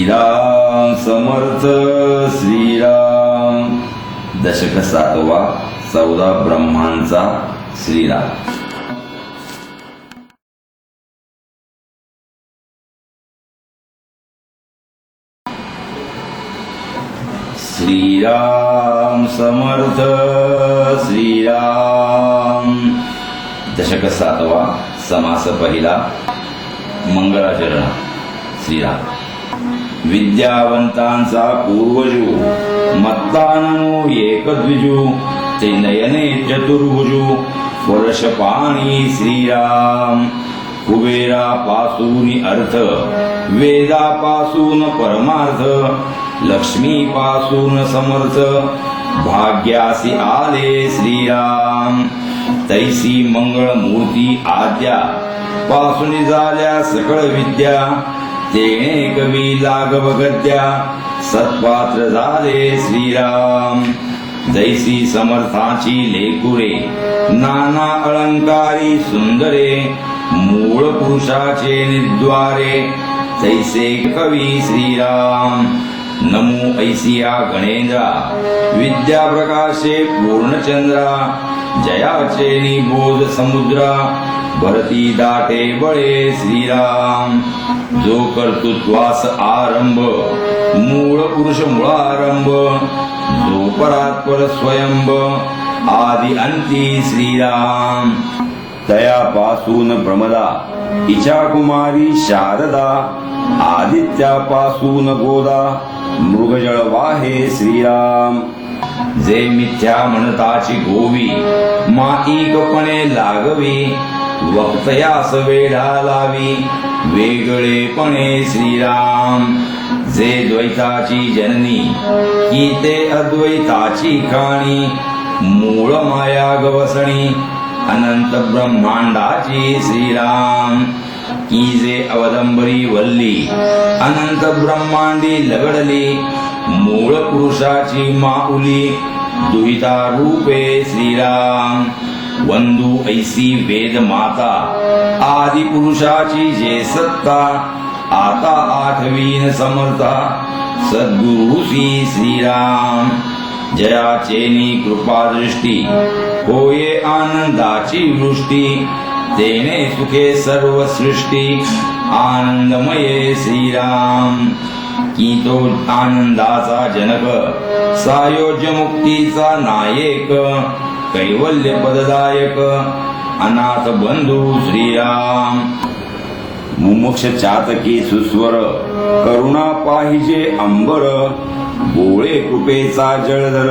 श्रीराम समर्थ श्रीराम। दशक 7वा 14 ब्रह्मांचा श्रीराम। श्रीराम समर्थ श्रीराम। दशक 7वा समास पहिला मंगलाचरण। श्रीराम। विद्यावंतांचा पूर्वजू मत्ताननो एकदविजू ते नयने चतुर्भुजू वर्षपाणी श्रीराम। कुबेरापासून अर्थ वेदापासून परमार्थ लक्ष्मीपासून समर्थ भाग्यासी आले श्रीराम। तैसी मंगळ मूर्ती आद्या पासून झाल्या सकळ विद्या तेणे कवी लागव गद्या सत्पात्र झाले श्रीराम। जैसी समर्थाची लेकुरे नाना अलंकारी सुंदरे मूळ पुरुषाचे निद्वारे तैसे कवी श्रीराम। नमो ऐसिया गणेंद्रा विद्या प्रकाशे पूर्णचंद्रा जयाचे निबोध समुद्रा भरती दाटे बळे श्रीराम। जो कर्तृत्वास आरंभ मूळ पुरुष मुळारंभ जो परात्पर स्वयंभ आदि अंती श्रीराम। तयापासून प्रमदा इचा कुमारी शारदा आदित्यापासून गोदा मृगजळ वाहे श्रीराम। जे मिथ्या म्हणताची गोवी माईकपणे लागवी वक्तयास वेढा लावी वेगळेपणे श्रीराम। जे द्वैताची जननी की ते अद्वैताची खाणी मूळ माया गवसणी अनंत ब्रह्मांडाची श्रीराम। की जे अवदंबरी वल्ली अनंत ब्रह्मांडी लगडली मूळ पुरुषाची माऊली दुहिता रूपे श्रीराम। वंदू ऐसी वेद माता आदि पुरुषाची जे सत्ता आता आठवीन समर्था सद्गुरुसी श्रीराम। जयाचेनी कृपा दृष्टी होये आनंदाची वृष्टी तेने सुखे सर्व सृष्टी आनंदमये श्रीराम। की तो आनंदाचा जनक सायोज्य मुक्तीचा नायक कैवल्य पददायक अनाथ बंधू श्रीराम। मुमुक्ष चातकी सुस्वर करुणा पाहिजे अंबर गोळे कृपेचा जळधर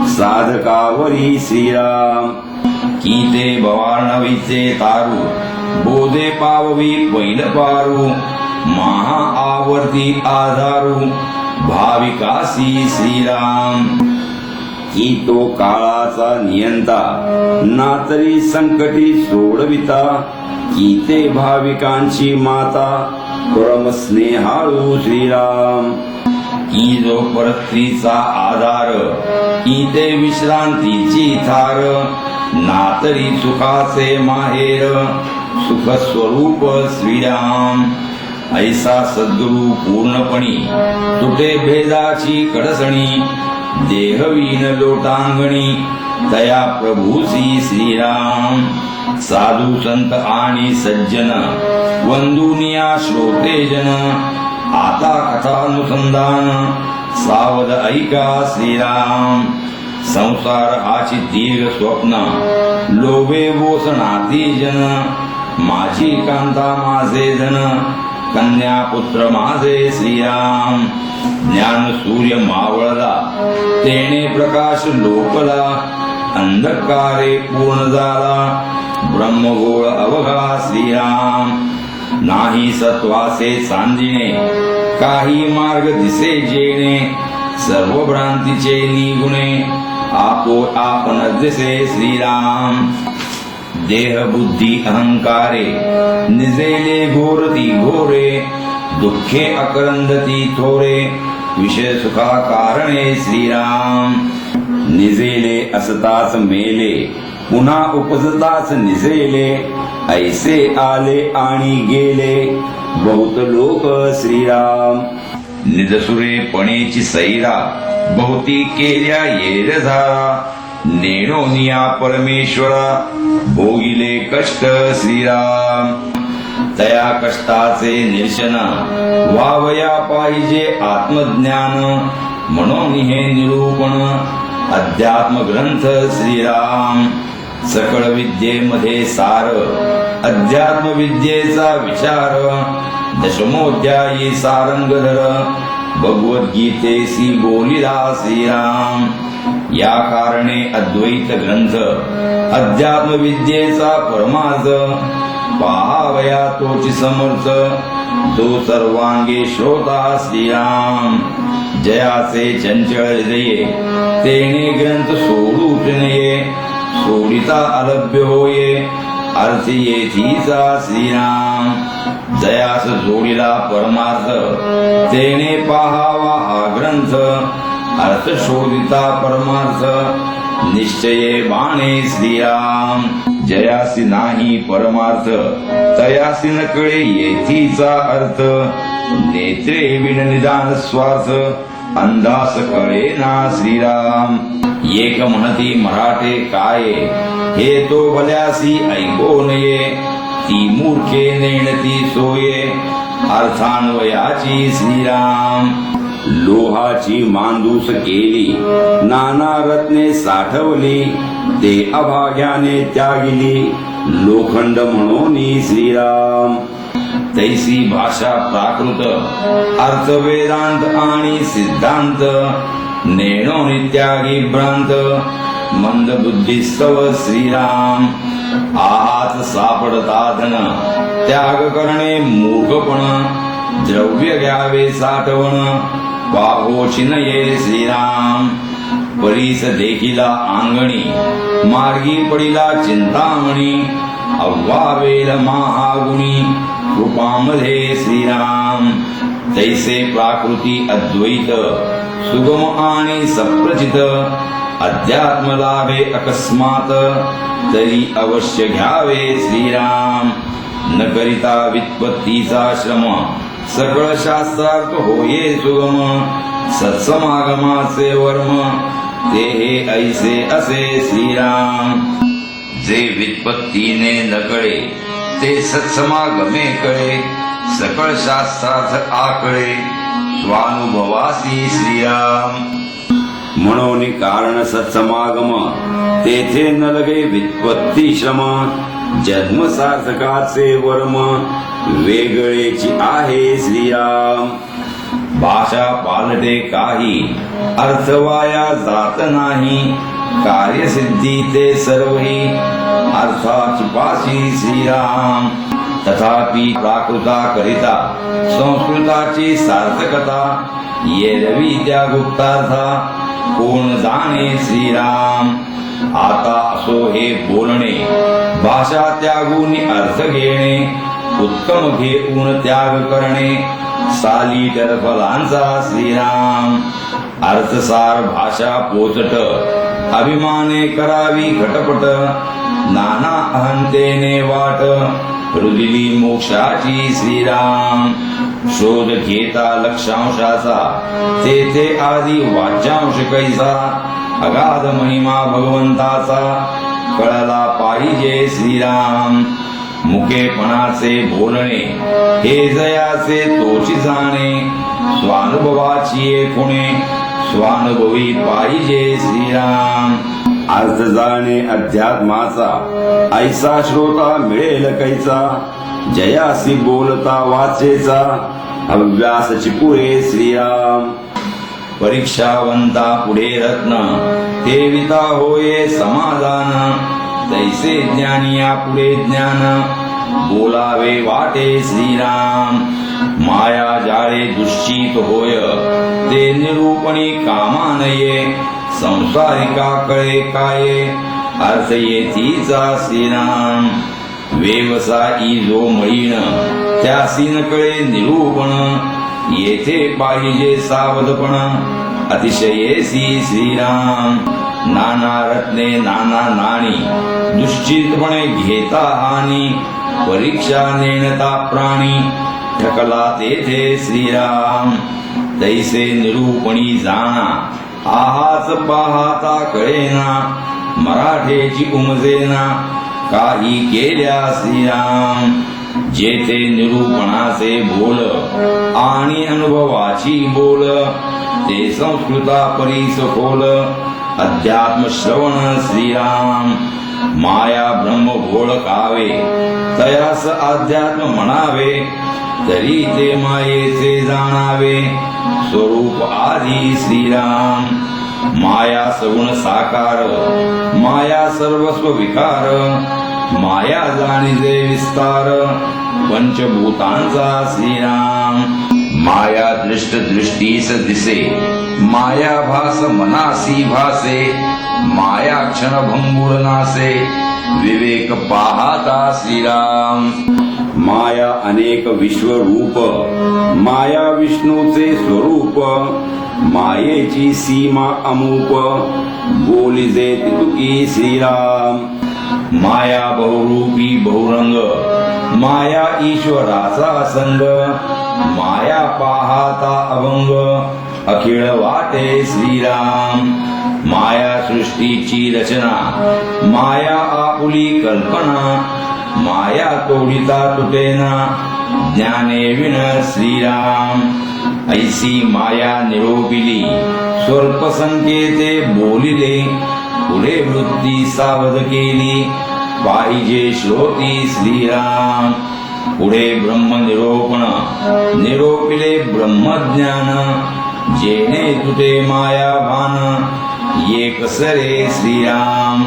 साधकावरी श्रीराम। की ते भवार्णवीचे तारू बोधे पाववी पैल पारू महा आवर्ती आधारू भाविकासी श्रीराम। की तो काळाचा नियंता नातरी संकटी सोडविता की ते भाविकांची माता परम स्नेहाळू श्रीराम। की जो परस्त्रीचा आधार की ते विश्रांतीची थार नातरी सुखाचे माहेर सुख स्वरूप श्रीराम। ऐसा सद्गुरु पूर्णपणी तुटे भेदाची कडसणी देहवीन लोटांगणी दया प्रभूसी श्रीराम। साधू संत आणि सज्जन वंदुनिया श्रोते जन आता कथानुसंधान सावध ऐका श्रीराम। संसार हाची दीर्घ स्वप्न लोभे बोसणाती जन माझी कांता माझे धन कन्या पुत्र माझे श्रीराम। ज्ञान सूर्य मावळला तेने प्रकाश लोकला अंधकारे पूर्ण झाला ब्रह्मगोळ अवघा श्रीराम। नाही सत्वासे चांदिणे काही मार्ग दिसे जेणे सर्व भ्रांतीचे निगुणे आपो आपण दिसे श्रीराम। देह बुद्धी अहंकारे निजेले घोरती घोरे दुःखे अकरंदती थोरे विषय सुखा कारणे श्रीराम। निजेले असताच मेले पुन्हा उपजताच निजेले ऐसे आले आणि गेले बहुत लोक श्रीराम। निजसुरेपणेची सैरा बहुती केल्या येरझारा नेणोनिया परमेश्वरा भोगिले कष्ट श्रीराम तया कष्टाचे निरशन व्हावया पाहिजे आत्मज्ञान म्हणून हे निरूपण अध्यात्म ग्रंथ श्रीराम सकळ विद्येमध्ये सार अध्यात्म विद्येचा विचार दशमोध्यायी सारंगधर भगवद्गीतेसी बोलिला श्रीराम या कारणे अद्वैत ग्रंथ अध्यात्म विद्येचा परमार्थ पाहावया तोची समर्थ जो सर्वांगे श्रोता श्रीराम जयाचे चंचल हृदये तेने ग्रंथ सोडूच नये सोडिता अलभ्य होये अर्थ येथीचा श्रीराम जयास जोडिला परमार्थ तेने पाहावा हा ग्रंथ अर्थ शोधिता परमार्थ निश्चये बाणे श्रीराम जयासी नाही परमार्थ तयासी न कळे येथीचा अर्थ नेत्रे विण निदान स्वार्थ अंदास कळे ना श्रीराम एक म्हणती मराठे काय हे तो भल्यासी ऐको नये ती मूर्खे नेणती सोये अर्थान्वयाची श्रीराम लोहाची मांदूस केली नाना रत्ने साठवली ते अभाग्याने त्यागिली लोखंड म्हणून श्रीराम तैसी भाषा प्राकृत अर्थ वेदांत आणि सिद्धांत नेणो नित्यागी भ्रांत मंद बुद्धिस्तव श्रीराम आहात सापडता धन त्याग करणे मूर्खपण द्रव्य घ्यावे साठवण पाहोची नये श्रीराम परीस देखिला अंगणी मार्गी पडिला चिंतामणी अव्वावेल महागुणी कृपामध्ये श्रीराम तैसे प्राकृती अद्वैत सुगम आणि सप्रचित अध्यात्म लाभे अकस्मात तरी अवश्य घ्यावे श्रीराम न करिता व्युत्पत्तीचा श्रम सकळ शास्त्रार्थ होये सुगम सत्समागमाचे वर्म ते हे ऐसे असे श्रीराम जे व्युत्पत्तीने न कळे ते सत्समागमे कळे सकळ शास्त्रार्थ आकळे स्वानुभवासी श्रीराम म्हणून कारण सत्समागम तेथे न लगे व्युत्पत्ती श्रम जन्म सार्थकाचे वर्म वेगळेची आहे श्रीराम भाषा पालटे काही अर्थ वाया जात नाही कार्यसिद्धी ते सर्वही अर्थाची पाशी श्रीराम तथापि प्राकृता करिता संस्कृताची सार्थकता येरवी त्या गुप्तार्था कोण जाणे श्रीराम आता असो हे बोलणे भाषा त्यागून अर्थ घेणे उत्तम घेऊन त्याग करणे सालीटर फलांचा श्रीराम अर्थसार भाषा पोचट अभिमाने करावी खटपट नाना अहंतेने वाट रुदिली मोक्षाची श्रीराम शोध घेता लक्षांशाचा तेथे आधी वाच्यांश कैसा अगाध महिमा भगवंताचा कळला पाहिजे श्रीराम मुकेपणाचे बोलणे हे जयाचे तोची जाणे स्वानुभवाची खुणे स्वानुभवी पाहिजे श्रीराम अर्थ जाणे अध्यात्माचा ऐसा श्रोता मिळेल कैचा जयासी बोलता वाचेचा अभ्यासची पुरे श्रीराम परीक्षावंता पुढे रत्न ठेविता होये समाधान तैसे ज्ञानिया पुढे ज्ञान बोलावे वाटे श्रीराम माया जाळे दुश्चित होय ते निरूपणी कामा नये संसारिका कळे काये अर्थ येथीचा श्रीराम व्यवसायी जो मळीण त्यासी न कळे निरूपण येथे पाहिजे सावधपण अतिशयेसी श्रीराम नाना रत्ने नाना नाणी दुश्चितपणे घेता हानी परीक्षा नेणता प्राणी ठकला तेथे श्रीराम तैसे निरूपणी जाणा आहाच पाहता कळेना मराठेची उमजेना काही केल्या श्रीराम जेथे निरूपणाचे बोल आणि अनुभवाची बोल ते संस्कृता परीस खोल अध्यात्म श्रवण श्रीराम माया ब्रह्म ओळखावे तयास अध्यात्म म्हणावे तरी ते मायेचे जाणावे स्वरूप आदी श्रीराम माया सगुण साकार माया सर्वस्व विकार माया जाणीजे विस्तार पंचभूतांचा श्रीराम माया दृष्ट दृष्टीस दिसे माया भास मनासी भासे माया क्षण भंगुर नासे विवेक पाहता श्रीराम माया अनेक विश्वरूप माया विष्णूचे स्वरूप मायेची सीमा अमूप बोलिजे तितुकी श्रीराम माया बहुरूपी बहुरंग माया ईश्वराचा संग माया पाहता अभंग अखिळ वाटे श्रीराम माया सृष्टीची रचना माया आपुली कल्पना माया तोडिता तुटेना ज्ञाने विण श्रीराम ऐसी माया निरोपिली स्वल्प संकेते बोलिले पुढे वृत्ती सावध केली पाहिजे श्रोती श्रीराम पुढे ब्रह्म निरोपण निरोपिले ब्रह्मज्ञान जेणे तुटे माया भान एक सरे श्रीराम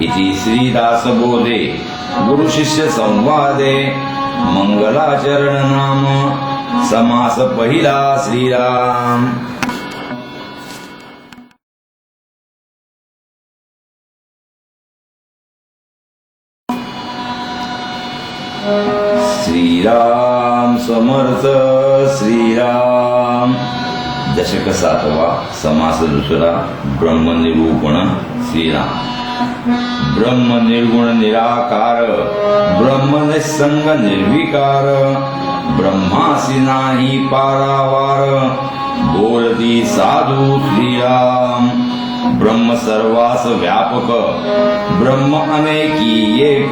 इति श्रीदास बोधे गुरु शिष्य संवादे मंगलाचरण नाम समास पहिला श्रीराम श्रीराम समर्थ श्रीराम दशक 7वा समास दुसरा ब्रह्मनिरूपण श्रीराम ब्रह्म निर्गुण निराकार ब्रह्म निसंग निर्विकार ब्रह्मासी नाही पारावार बोलती साधू श्रीराम ब्रह्म सर्वास व्यापक ब्रह्म अनेकी एक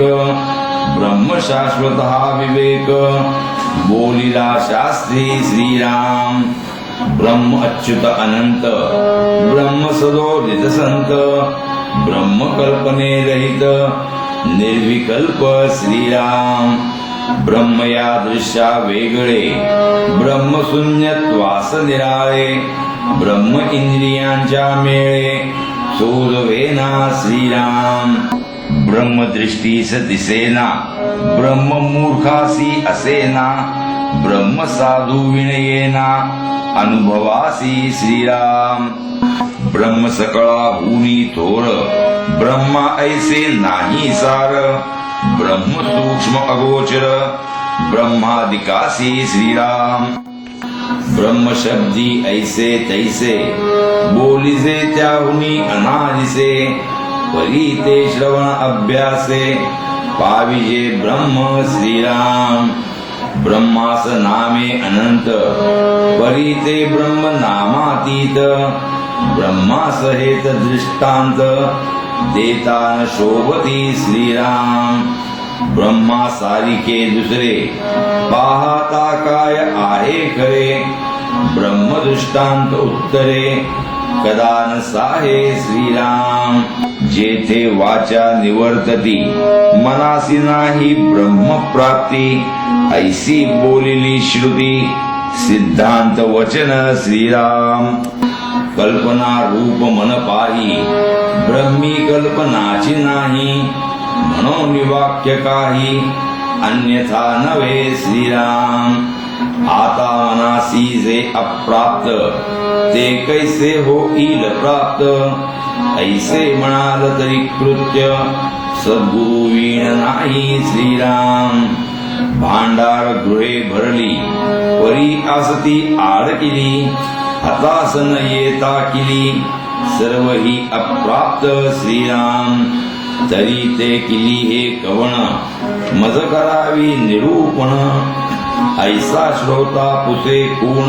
ब्रह्म शाश्वत हा विवेक बोलिला शास्त्री श्रीराम ब्रह्म अच्युत अनंत ब्रह्म सदोदित संत ब्रह्म कल्पने रहित निर्विकल्प श्रीराम ब्रह्म या दृश्या वेगळे ब्रह्म शून्यत्वास निराळे ब्रह्म इंद्रियांच्या मेळे सोजवेना श्रीराम ब्रह्म दृष्टीस दिसेना ब्रह्म मूर्खासी असेना ब्रह्म साधू विनयेना अनुभवासी श्रीराम ब्रह्म सकळा हुनी थोर ब्रह्मा ऐसे नाही सार ब्रह्म सूक्ष्म अगोचर ब्रह्मादिकासी श्रीराम ब्रह्म शब्दी ऐसे तैसे बोलिजे त्याहुनी अनादिसे परी ते श्रवण अभ्यासे पाविजे ब्रह्म श्रीराम ब्रह्मास नामे अनंत परी ते ब्रह्म नामातीत ब्रह्मास हेत दृष्टांत देता न शोभती श्रीराम ब्रह्मा सारिके दुसरे पाहता काय आहे खरे ब्रह्म दृष्टांत उत्तरे कदा न साहे श्रीराम जेथे वाचा निवर्तती मनासी नाही ब्रह्म प्राप्ती ऐसी बोलिली श्रुती सिद्धांत वचन श्रीराम कल्पना रूप मन पाही ब्रह्मी कल्पनाची नाही म्हणून वाक्य काही अन्यथा नव्हे श्रीराम आता मनासी जे अप्राप्त ते कैसे होईल प्राप्त ऐसे म्हणाल तरी कृत्य सद्गुरु वीण नाही श्रीराम भांडार गृहे भरली परी आसती आडकिली हतास न येता किली सर्व ही अप्राप्त श्रीराम तरी ते किली हे कवण मज करावी निरूपण ऐसा श्रोता पुसे कोण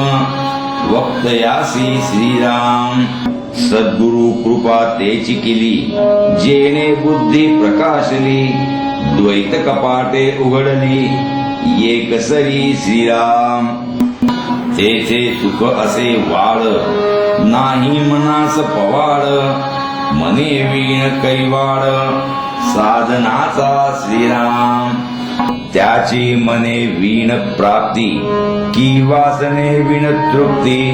वक्तयासी श्रीराम. सद्गुरु कृपा तेची केली, जेणे बुद्धी प्रकाशली. द्वैत कपाटे उघडली, एकसरी श्रीराम. तेथे सुख असे वाळ, नाही मनास पवाड. मने वीण कैवाड, साधनाचा श्रीराम. त्याची मने वीण प्राप्ती, की वासने वीण तृप्ती.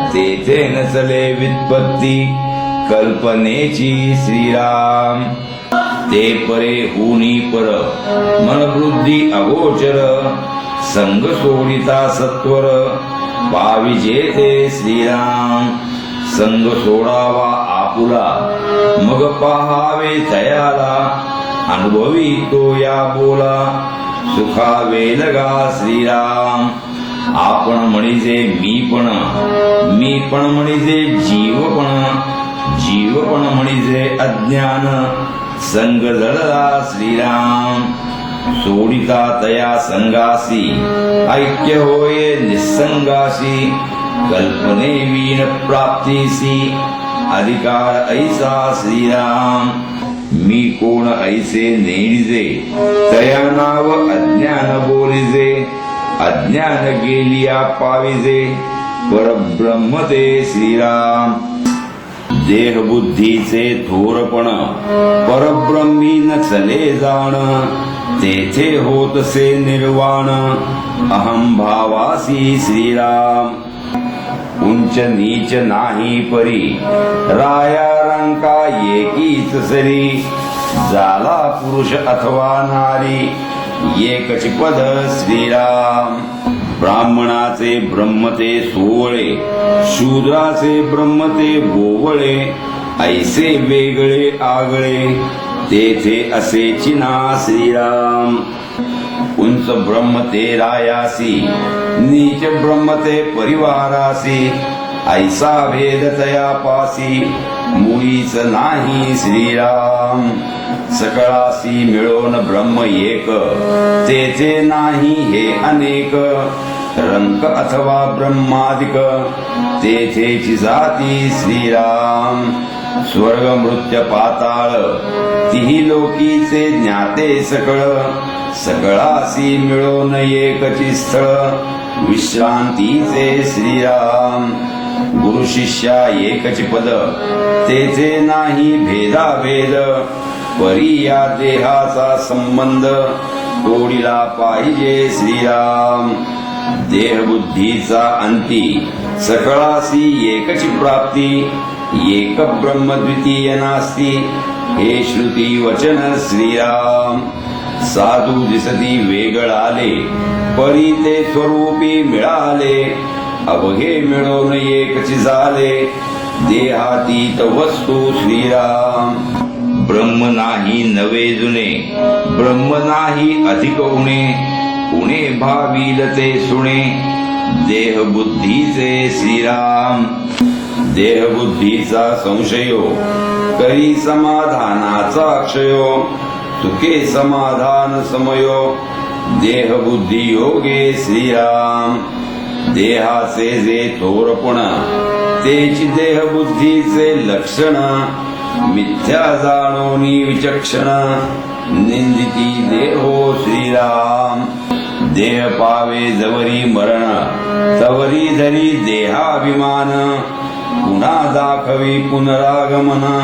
तेथे नसले व्युत्पत्ती, कल्पनेची श्रीराम. ते परे हुनी पर, मनवृद्धी अगोचर. संग सोडिता सत्वर, पाविजे ते श्रीराम. संग सोडावा आपुला, मग पहावे तयाला. अनुभवी तो या बोला, सुखावे लगा श्रीराम. आपण म्हणजे मीपण, मीपण म्हणजे जीवपण. जीवपण म्हणजे अज्ञान, संग जळला श्रीराम. सोडिता तया संगासी, ऐक्य होय निसंगासी. कल्पने वीण प्राप्तीसी, अधिकार ऐसा श्रीराम. मी कोण ऐसे नेणिजे, तया नाव अज्ञान बोलिजे. अज्ञान गेलिया पाविजे, परब्रह्म ते श्रीराम. देह बुद्धीचे थोरपण, परब्रह्मी नचले जाण. तेथे होतसे निर्वाण, अहम भावासी श्रीराम. उंच नीच नाही परी, राया रंका एकीच सरी. झाला पुरुष अथवा नारी, एकच पद श्रीराम. ब्राह्मणाचे ब्रह्म ते सोवळे, शूद्राचे ब्रह्म ते गोवळे. ऐसे वेगळे आगळे, तेथे असेची ना श्रीराम. उंच ब्रह्म ते रायासी, नीच ब्रह्म ते परिवारासी. ऐसा भेद तया पासी, मुळीच नाही श्रीराम. सकळासी मिळून ब्रह्म एक, तेथे नाही हे अनेक. रंक अथवा ब्रह्मादिक, तेथेची जाती श्रीराम. स्वर्ग मृत्य पाताळ, तिही लोकीचे ज्ञाते सकळ. सकळासी मिळून एकची स्थळ, विश्रांतीचे श्रीराम. गुरु शिष्या एकच पद, तेथे नाही भेदाभेद. परी या देहाचा संबंध, तोडिला पाहिजे श्रीराम. देहबुद्धीचा अंती, सकळासी एकची प्राप्ती. एक ब्रह्म द्वितीय नास्ती, हे श्रुती वचन श्रीराम. साधू दिसती वेगळाले, परी ते स्वरूपी मिळाले. अवघे मिळून एकची झाले, देहातीत वस्तू श्रीराम. ब्रह्म नाही नवे जुने, ब्रह्म नाही अधिक उणे. उणे भाविल ते सुणे, देह बुद्धीचे श्रीराम. देह बुद्धीचा संशयो, करी समाधानाचा क्षयो. सुखे समाधान समयो, देह बुद्धी योगे श्रीराम. देहाचे जे थोरपण, तेची देह बुद्धीचे लक्षण. मिथ्या जाणोनी विचक्षण, निंदिती देहो श्रीराम. देह पावे जवरी मरण, तवरी धरी देहाभिमान. पुन्हा दाखवी पुनरागमन,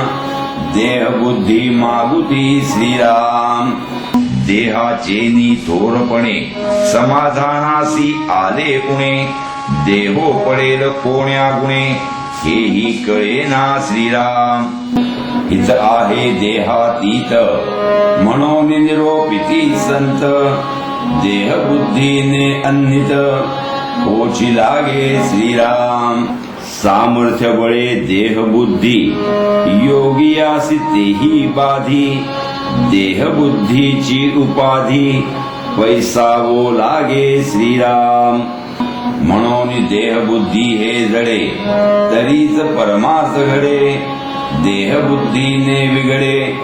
देह बुद्धी मागुती श्रीराम. देहाचेनी थोरपणे, समाधानासी आले उणे. देहो पडेल कोण्या गुणे, हेही कळेना श्रीराम. हित आहे देहातीत, म्हणून निरोपिती संत. देह बुद्धीने अन्नित, होची लागे श्रीराम. सामर्थ्य बळे देह बुद्धी, योगियासी तेही बाधी. देह बुद्धीची उपाधी, पैसावो लागे श्रीराम. म्हणून देह बुद्धी हे जडे, तरीच परमार्थ घडे. देह बुद्धीने विगडे,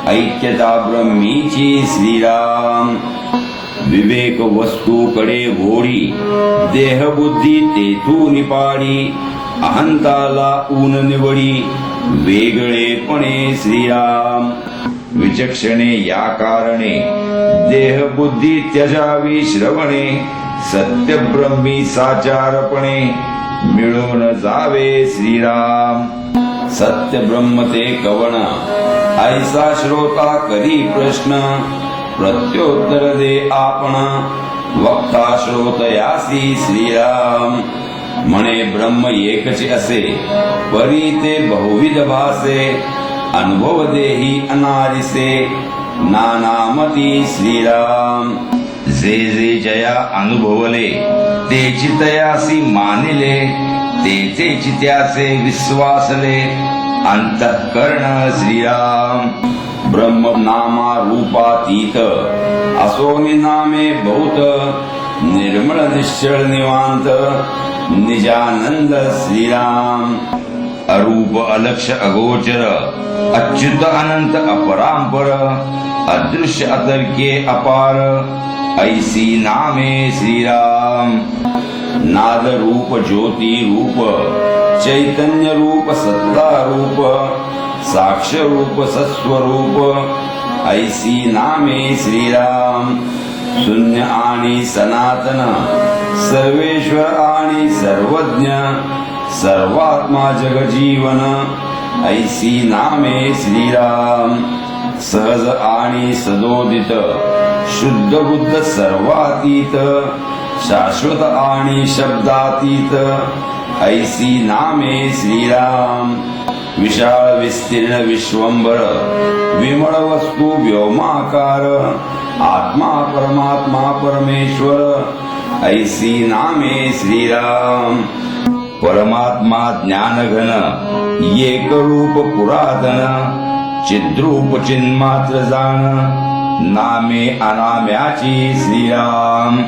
ऐक्यता ब्रह्मीची श्रीराम. विवेक वस्तूकडे ओढी देह बुद्धी तेथून पाडी अहंताला ऊन निवडी वेगळेपणे श्रीराम विचक्षणे या कारणे देह बुद्धी त्यजावी श्रवणे सत्य ब्रह्मी साचारपणे मिळून जावे श्रीराम सत्य ब्रह्म ते कवण ऐसा श्रोता करी प्रश्न प्रत्युत्तर दे आपण वक्ता श्रोतयासी श्रीराम म्हणे ब्रह्म एकच असे परी ते बहुविध भासे अनुभव देही अनारिसे नानामती श्रीराम जे जे जया अनुभवले ते चितयासी मानिले ते चित्याचे विश्वासले अंतःकरण श्रीराम ब्रह्म नामा रूपातीत असोनी नामे बहुत निर्मळ निश्चळ निवांत निजानंद श्रीराम अरूप अलक्ष अगोचर अच्युत अनंत अपरांपर अदृश्य अतर्क्ये अपार ऐसी नामे श्रीराम नाद रूप ज्योती रूप चैतन्य रूप सत्ता रूप साक्ष रूप सस्वरूप ऐसी नामे श्रीराम शून्य आणि सनातन सर्वेश्वर आणि सर्वज्ञ सर्वात्मा जगजीवन ऐसी नामे श्रीराम सहज आणि सदोदित शुद्ध बुद्ध सर्वातीत शाश्वत आणि शब्दातीत ऐसी नामे श्रीराम विशाल विस्तीर्ण विश्वंभर विमळ वस्तू व्योमाकार आत्मा परमात्मा परमेश्वर ऐसी नामे श्रीराम परमात्मा ज्ञानघन एक रूप पुरातन चिद्रूप चिन्मात्र जाण नामे अनाम्याची श्रीराम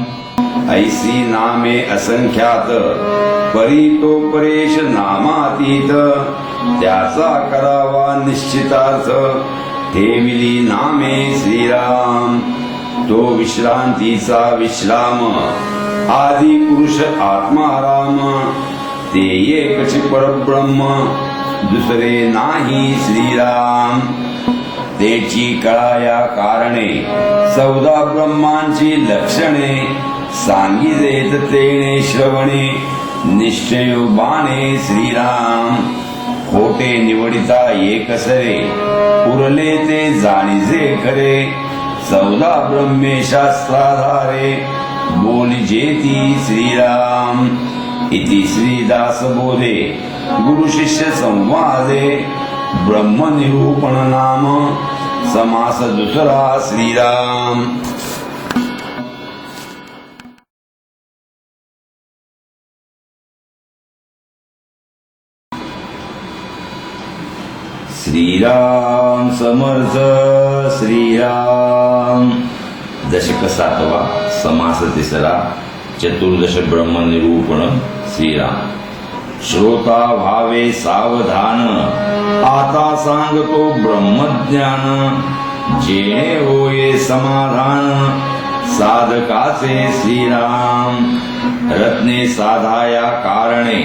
ऐसी नामे असंख्यात परी तो परेश नामातीत त्याचा करावा निश्चितार्थ ठेविली नामे श्रीराम तो विश्रांतीचा विश्राम आदि पुरुष आत्माराम ते एकच परब्रह्म दुसरे नाही श्रीराम तेची कळाया कारणे 14 ब्रह्मांची लक्षणे सांगितलेत तेणे श्रवणे निश्चयोबाने श्रीराम खोटे निवडिता एकसरे उरले ते जाणीजे खरे 14 ब्रह्मे शास्त्राधारे बोलिजेती श्रीराम इति श्रीदास बोधे गुरु शिष्य संवादे ब्रह्म निरूपण नाम समास दुसरा श्रीराम श्रीराम समर्थ श्रीराम दशक 7वा समास 3 चतुर्दश ब्रह्म निरूपण श्रीराम श्रोता भावे सावधान आता सांगतो ब्रह्मज्ञान जेणे होये समाधान साधकाचे श्रीराम रत्ने साधाया कारणे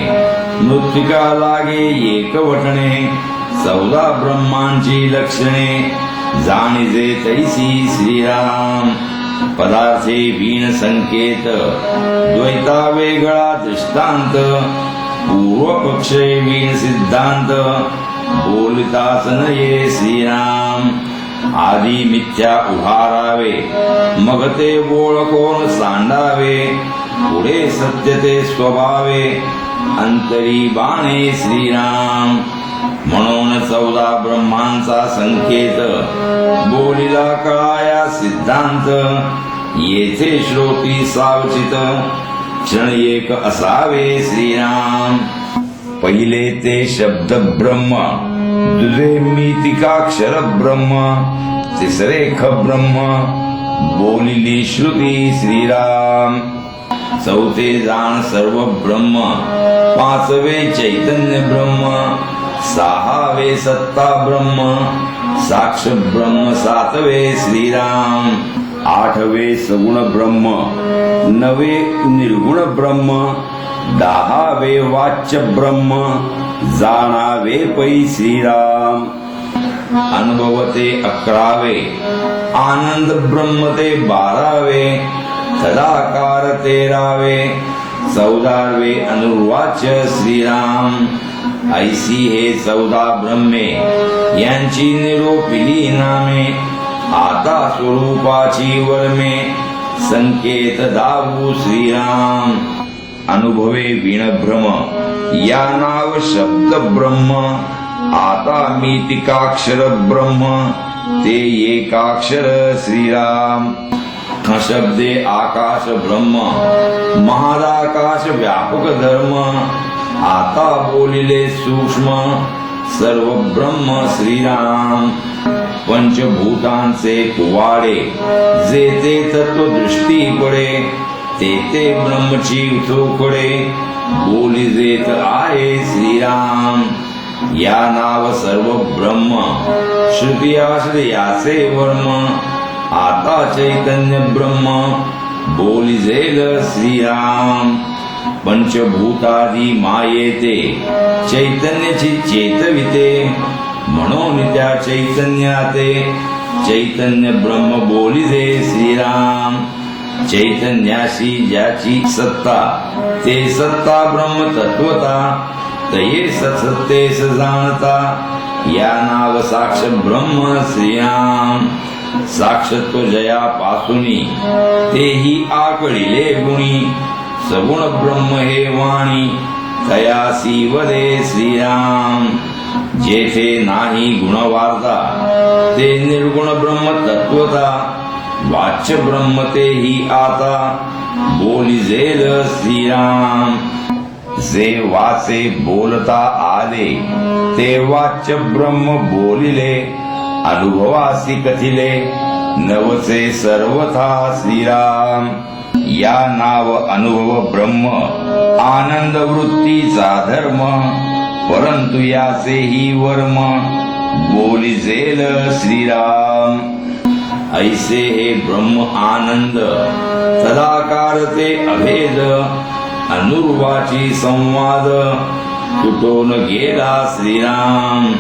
मृत्तिका लागे एकवटणे 14 ब्रह्मांची लक्षणे जाणीजे तैसी श्रीराम पदार्थे वीण संकेत द्वैता वेगळा दृष्टांत पूर्व पक्षे वीण सिद्धांत बोलताच नये श्रीराम आधी मिथ्या उभारावे मग ते ओळखून सांडावे पुढे सत्य ते स्वभावे अंतरी बाणे श्रीराम म्हणून 14 ब्रह्मांचा संकेत बोलिला कळाया सिद्धांत येथे श्रोती सावचित क्षण एक असावे श्रीराम पहिले ते शब्द ब्रह्म दुजे मितिकाक्षर ब्रह्म तिसरे ख ब्रह्म बोलिली श्रुती श्रीराम चौथे जाण सर्व ब्रह्म पाचवे चैतन्य ब्रह्म सहावे सत्ता ब्रह्म साक्ष ब्रह्म सातवे श्रीराम आठवे सगुण ब्रह्म, नवे निर्गुण ब्रह्म, दहावे वाच्य ब्रह्म, जाणावे पै श्रीराम. अनुभवते 11वे, आनंद ब्रह्म ते 12वे, तदाकार 13वे, 14वे अनुर्वाच्य श्रीराम. ऐसी हे 14 ब्रह्मे, यांची निरोपिली नामे, आता स्वरूपाची वर्मे, संकेत दावू श्रीराम. अनुभवे विणभ्रम, या नाव शब्द ब्रह्म, आता मीतिकाक्षर ब्रह्म, ते एकाक्षर श्रीराम. शब्दे आकाश ब्रह्म, महादाकाश व्यापक धर्म, आता बोलिले सूक्ष्म, सर्व ब्रह्म श्रीराम. पंचभूतांचे कुवाडे, जे ते तत्वदृष्टी पडे, ते ब्रह्मची चोखडे, बोली जेत आहे श्रीराम. या नाव सर्व ब्रह्म, श्रुती असले याचे वर्म, आता चैतन्य ब्रह्म, बोली जेल श्रीराम. पंचभूतादी मायेते, चैतन्याची चेतविते, म्हणून त्या चैतन्याते, चैतन्य ब्रह्म बोली जे श्रीराम. चैतन्याशी ज्याची सत्ता, ते सत्ता ब्रह्म तत्वता, तये सत्तेस जाणता, या नाव साक्ष ब्रह्म श्रीराम. साक्षत्व जयापासुनी, तेही आकळिले गुणी, सगुण ब्रह्म हे वाणी, तयासी वदे श्रीराम. जेथे नाही गुणवार्ता, ते निर्गुण ब्रह्म तत्वता, वाच्य ब्रह्म तेही आता, बोली जेल श्रीराम. जे वाचे बोलता आले, ते वाच्य ब्रह्म बोलिले, अनुभवासी कथिले, नवचे सर्वथा श्रीराम. या नाव अनुभव ब्रह्म, आनंद वृत्तीचा धर्म, परंतु याचेही वर्म, बोली जेल श्रीराम. ऐसे हे ब्रह्म आनंद, तदाकार ते अभेद, अनुर्वाची संवाद, तुटून गेला श्रीराम.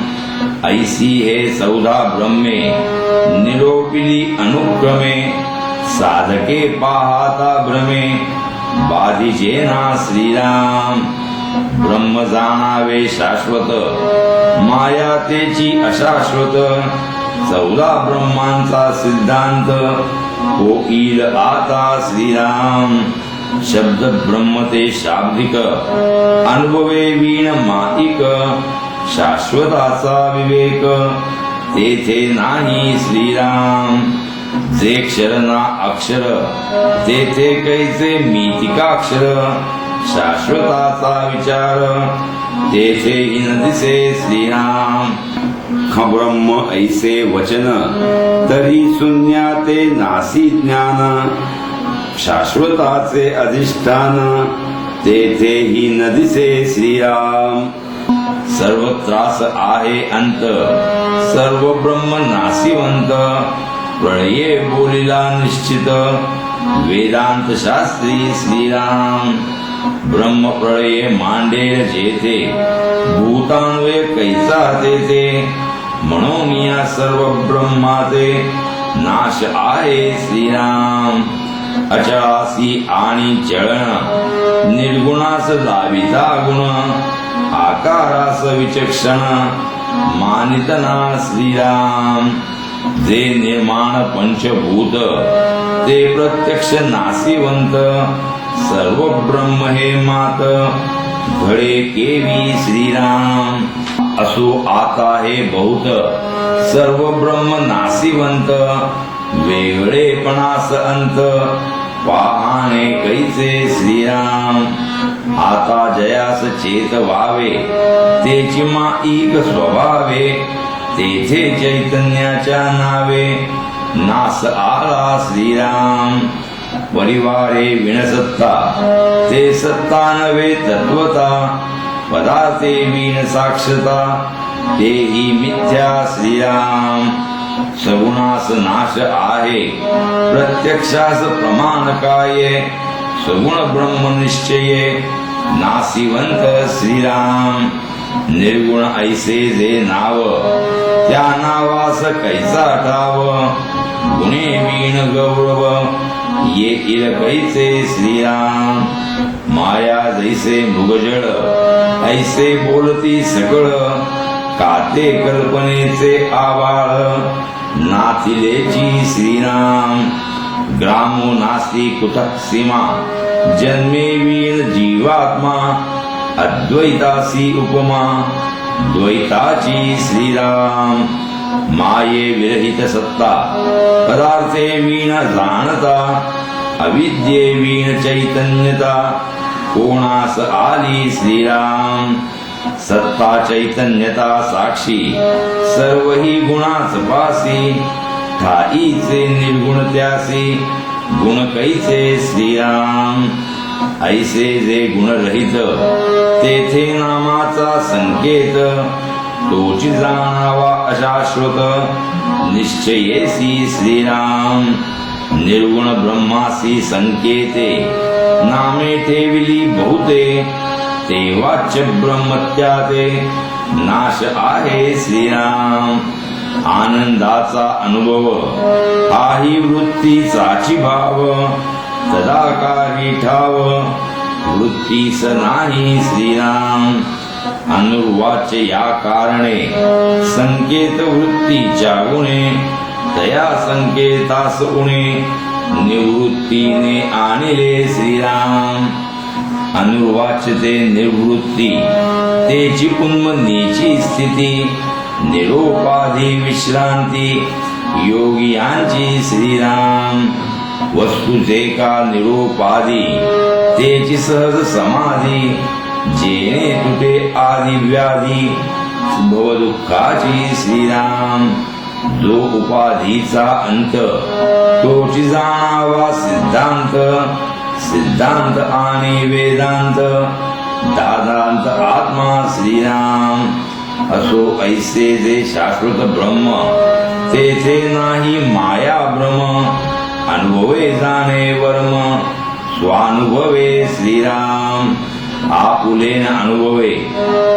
ऐसी हे 14 ब्रह्मे, निरोपिली अनुक्रमे, साधके पाहता भ्रमे, बाधिजे ना श्रीराम. ब्रह्म जाणावे शाश्वत, माया तेची अशाश्वत, 14 ब्रह्मांचा सिद्धांत, होईल आता श्रीराम. शब्द ब्रह्म ते शाब्दिक, अनुभवे वीण माईक, शाश्वताचा विवेक, तेथे नाही श्रीराम. जे क्षर ना अक्षर, तेथे कैसे मीतिकाक्षर, शाश्वताचा विचार, तेथे न दिसे श्रीराम. ब्रह्म ऐसे वचन, तरी शून्याते नासी ज्ञान, शाश्वताचे अधिष्ठान, तेथेही न दिसे श्रीराम. सर्व त्रास आहे अंत, सर्व ब्रह्म नासिवंत, प्रळये बोलिला निश्चित, वेदांत शास्त्री श्रीराम. ब्रह्म प्रळये मांडेल जेथे, भूतान्वय कैसा तेथे, म्हणून या सर्व ब्रह्माचे नाश आहे श्रीराम. अचळासी आणि चळण, निर्गुणास लाविता गुण, आकारास विचक्षण, मानितना श्रीराम. जे निर्माण पंचभूत, ते प्रत्यक्ष नासिवंत, सर्व ब्रह्म हे मात, घडे केवी श्रीराम. असो आता हे बहुत, सर्व ब्रह्म नासिवंत, वेगळेपणास अंत, पाहणे कैसे श्रीराम. आता जयास चेत व्हावे, तेची माईक स्वभावे, तेथे चैतन्याच्या नावे, नास आला श्रीराम. परिवारे विणसत्ता, ते सत्ता नव्हे तत्वता, पदार्थे विण साक्षता, तेही मिथ्या श्रीराम. सगुणास नाश आहे प्रत्यक्षास प्रमाण काय सगुण ब्रह्म निश्चये नासिवंत श्रीराम निर्गुण ऐसे जे नाव त्या नावास कैसा ठाव गुणे वीण गौरव येईल कैसे श्रीराम माया जैसे मृगजळ ऐसे बोलती सकळ काते कल्पनेचे आवाळ नाथिलेची श्रीराम ग्रामो नास्ती कुतः सीमा जन्मे वीण जीवात्मा अद्वैतासी उपमा द्वैताची श्रीराम माये विरहित सत्ता पदार्थे वीण जाणता अविद्ये वीण चैतन्यता कोणास आली श्रीराम सत्ता चैतन्यता साक्षी सर्व ही गुणाच पासी ठाईचे निर्गुण त्यासी गुण कैसे श्रीराम ऐसे जे गुणरहित तेथे नामाचा संकेत तोची जाणावा अशाश्वत निश्चयेसी श्रीराम निर्गुण ब्रह्मासी संकेते नामे ठेविली बहुते ते वाच्य ब्रह्मत्याते नाश आहे श्रीराम आनंदाचा अनुभव आही वृत्तीचाची भाव तदाकारी ठाव वृत्तीस नाही श्रीराम अनुर्वाच्य या कारणे संकेत वृत्तीच्या गुणे तया संकेतास उणे निवृत्तीने आणले श्रीराम अनुर्वाच्य ते निवृत्ती तेची उन्मनीची स्थिती निरोपाधी विश्रांती योगियांची श्रीराम वस्तुचे का निरोपाधी तेची सहज समाधी जेणे तुटे आदि व्याधी भवदुःखाची श्रीराम जो उपाधीचा अंत तोची जाणावा सिद्धांत सिद्धांत आणि वेदांत दादांत आत्मा श्रीराम असो ऐसे जे शाश्वत ब्रह्म तेथे नाही माया भ्रम अनुभवे जाणे वर्म स्वानुभवे श्रीराम आपुलेन अनुभवे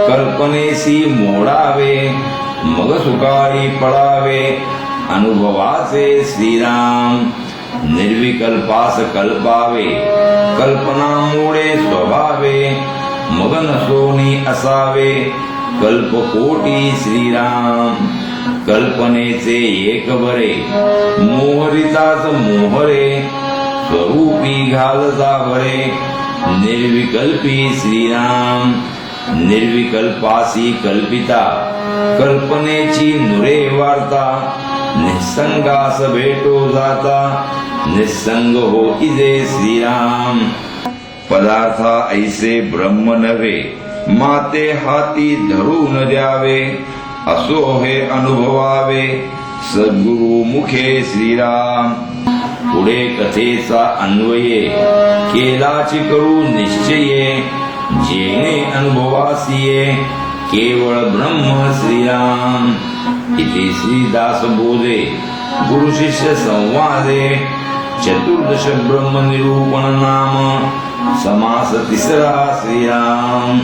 कल्पनेसी मोडावे मग सुखारी पडावे अनुभवाचे श्रीराम निर्विकल्पास कल्पावे कल्पना मोडे स्वभावे मग नसोनी असावे कल्पकोटी श्रीराम कल्पनेचे एक बरे मोहरिताच मोहरे स्वरूपी घालता बरे निर्विकल्पी श्रीराम निर्विकल्पासी कल्पिता कल्पनेची नुरे वार्ता निसंगास भेटो जाता निसंग हो इजे श्रीराम पदार्था ऐसे ब्रह्म नव्हे माते हाती धरून द्यावे असो हे अनुभवावे सद्गुरु मुखे श्रीराम पुढे कथेचा अन्वये केलाची करू निश्चये जेणे अनुभवासिये केवळ ब्रह्म श्रीराम इति श्रीदास बोधे गुरु शिष्य संवादे चतुर्दश ब्रह्म निरूपण नाम समास तिसरा श्रीराम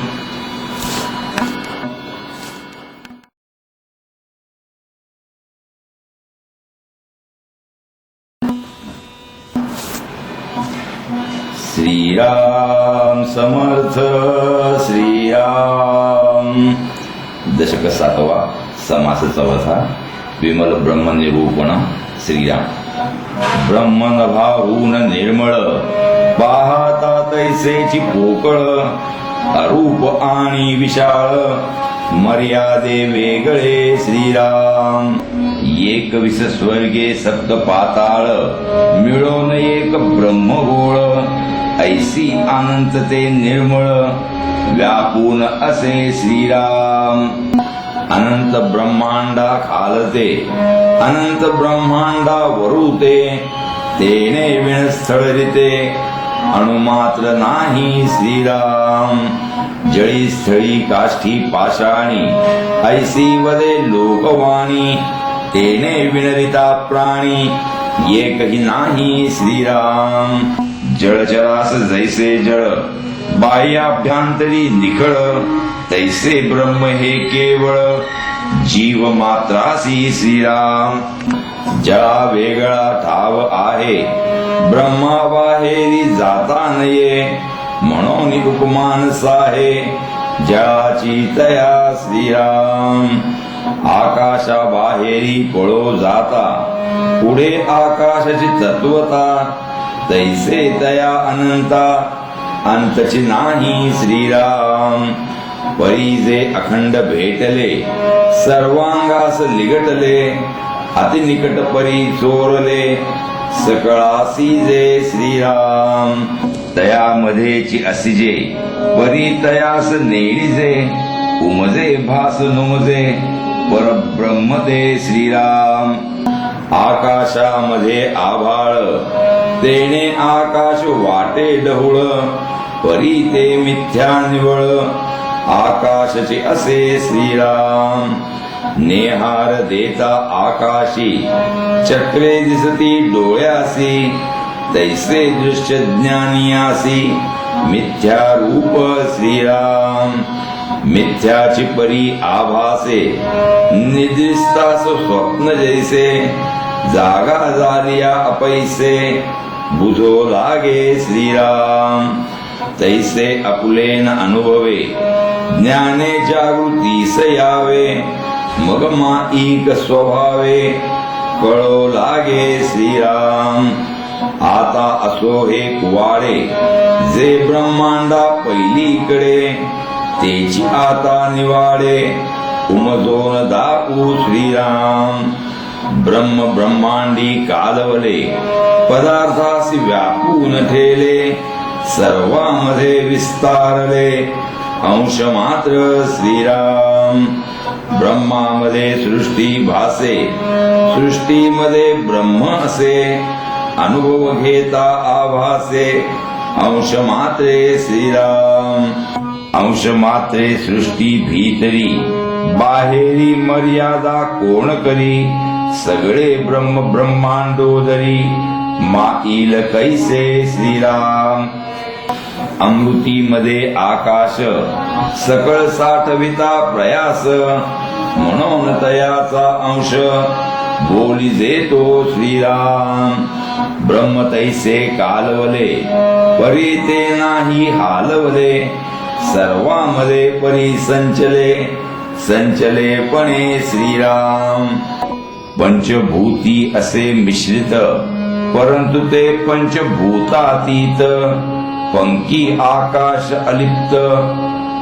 श्रीराम समर्थ श्रीराम दशक 7वा समास 4 विमल ब्रह्म निरूपण श्रीराम ब्रह्म नभावून निर्मळ पाहता तैसेची पोकळ अरूप आणि विशाळ मर्यादे वेगळे श्रीराम एकविस स्वर्गे सप्त पाताळ मिळून एक ब्रह्मगोळ ऐसी अनंत ते निर्मळ व्यापून असे श्रीराम अनंत ब्रह्मांडा खालते अनंत ब्रह्मांडा वरुते तेने विणस्थळरिते अणुमात्र नाही श्रीराम जळी स्थळी काष्ठी पाषाणी ऐसी वदे लोकवाणी तेने विनरिता प्राणी एकही नाही श्रीराम. जळचरास जैसे जळ बाह्याभ्यंतरी निखळ, तैसे ब्रह्म हे केवळ जीव मात्रासी श्रीराम. जळा वेगळा ठाव आहे ब्रह्मा बाहेरी जाता नये, म्हणून उपमान साहे जळाची तया श्रीराम. आकाशा बाहेरी पळो जाता पुढे आकाशाची तत्वता, तैसे तया अनंता अंतची नाही श्रीराम. परी जे अखंड भेटले सर्वांगास लिगटले, अतिनिकट परी चोरले सकळासी जे श्रीराम. तयामध्येची असिजे परी तयास नेडिजे, उमजे भास नुमजे परब्रह्म ते श्रीराम. आकाशामध्ये आभाळ तेने आकाश वाटे डहुळ, परी ते मिथ्या निवळ आकाशचे असे श्रीराम. नेहार देता आकाशी चक्रे दिसती डोळ्यासी, तैसे दृश्य ज्ञानियासी मिथ्या रूप श्रीराम. मिथ्याची परी आभासे निद्रिस्तास स्वप्न जैसे, जागा झालिया अपैसे बुझो लागे श्रीराम. तैसे अपुलेन अनुभवे ज्ञाने जागृतीस यावे, मग माईक स्वभावे कळो लागे श्रीराम. आता असो हे कुवाडे जे ब्रह्मांडा पहिलीकडे, तेची आता निवाडे उमजोन दाखवू श्रीराम. ब्रह्म ब्रह्मांडी कालवले पदार्थासी व्यापून ठेले, सर्वांमध्ये विस्तारले अंश मात्र श्रीराम. ब्रह्मामध्ये सृष्टी भासे सृष्टीमध्ये ब्रह्म असे, अनुभव घेता आभासे अंश मात्रे श्रीराम. अंश मात्रे सृष्टी भीतरी बाहेरी मर्यादा कोण करी, सगळे ब्रह्म ब्रह्मांडोदरी माईल कैसे श्रीराम. अमृतीमध्ये आकाश सकळ साठविता प्रयास, म्हणून तयाचा अंश बोली जेतो श्रीराम. ब्रह्म तैसे कालवले परी ते नाही हालवले, सर्वांमध्ये परी संचले संचलेपणे श्रीराम. पंचभूती असे मिश्रित परंतु ते पंचभूतातीत, पंकी आकाश अलिप्त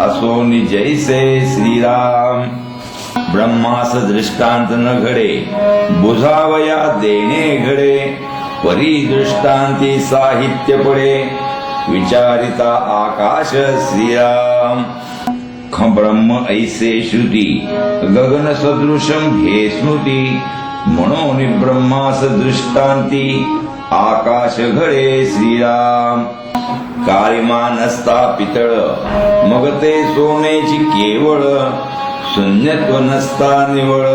असो निजैसे श्रीराम. ब्रह्मास दृष्टांत न घडे बुझावया देणे घडे, परी दृष्टांती साहित्य पडे विचारिता आकाश श्रीराम. ब्रह्म ऐसे श्रुती गगन सदृशम घे स्मृती, म्हणून ब्रह्मास दृष्टांती आकाश घडे श्रीराम. काळीमा नसता पितळ मग ते सोनेची केवळ, शून्यत्व नसता निवळ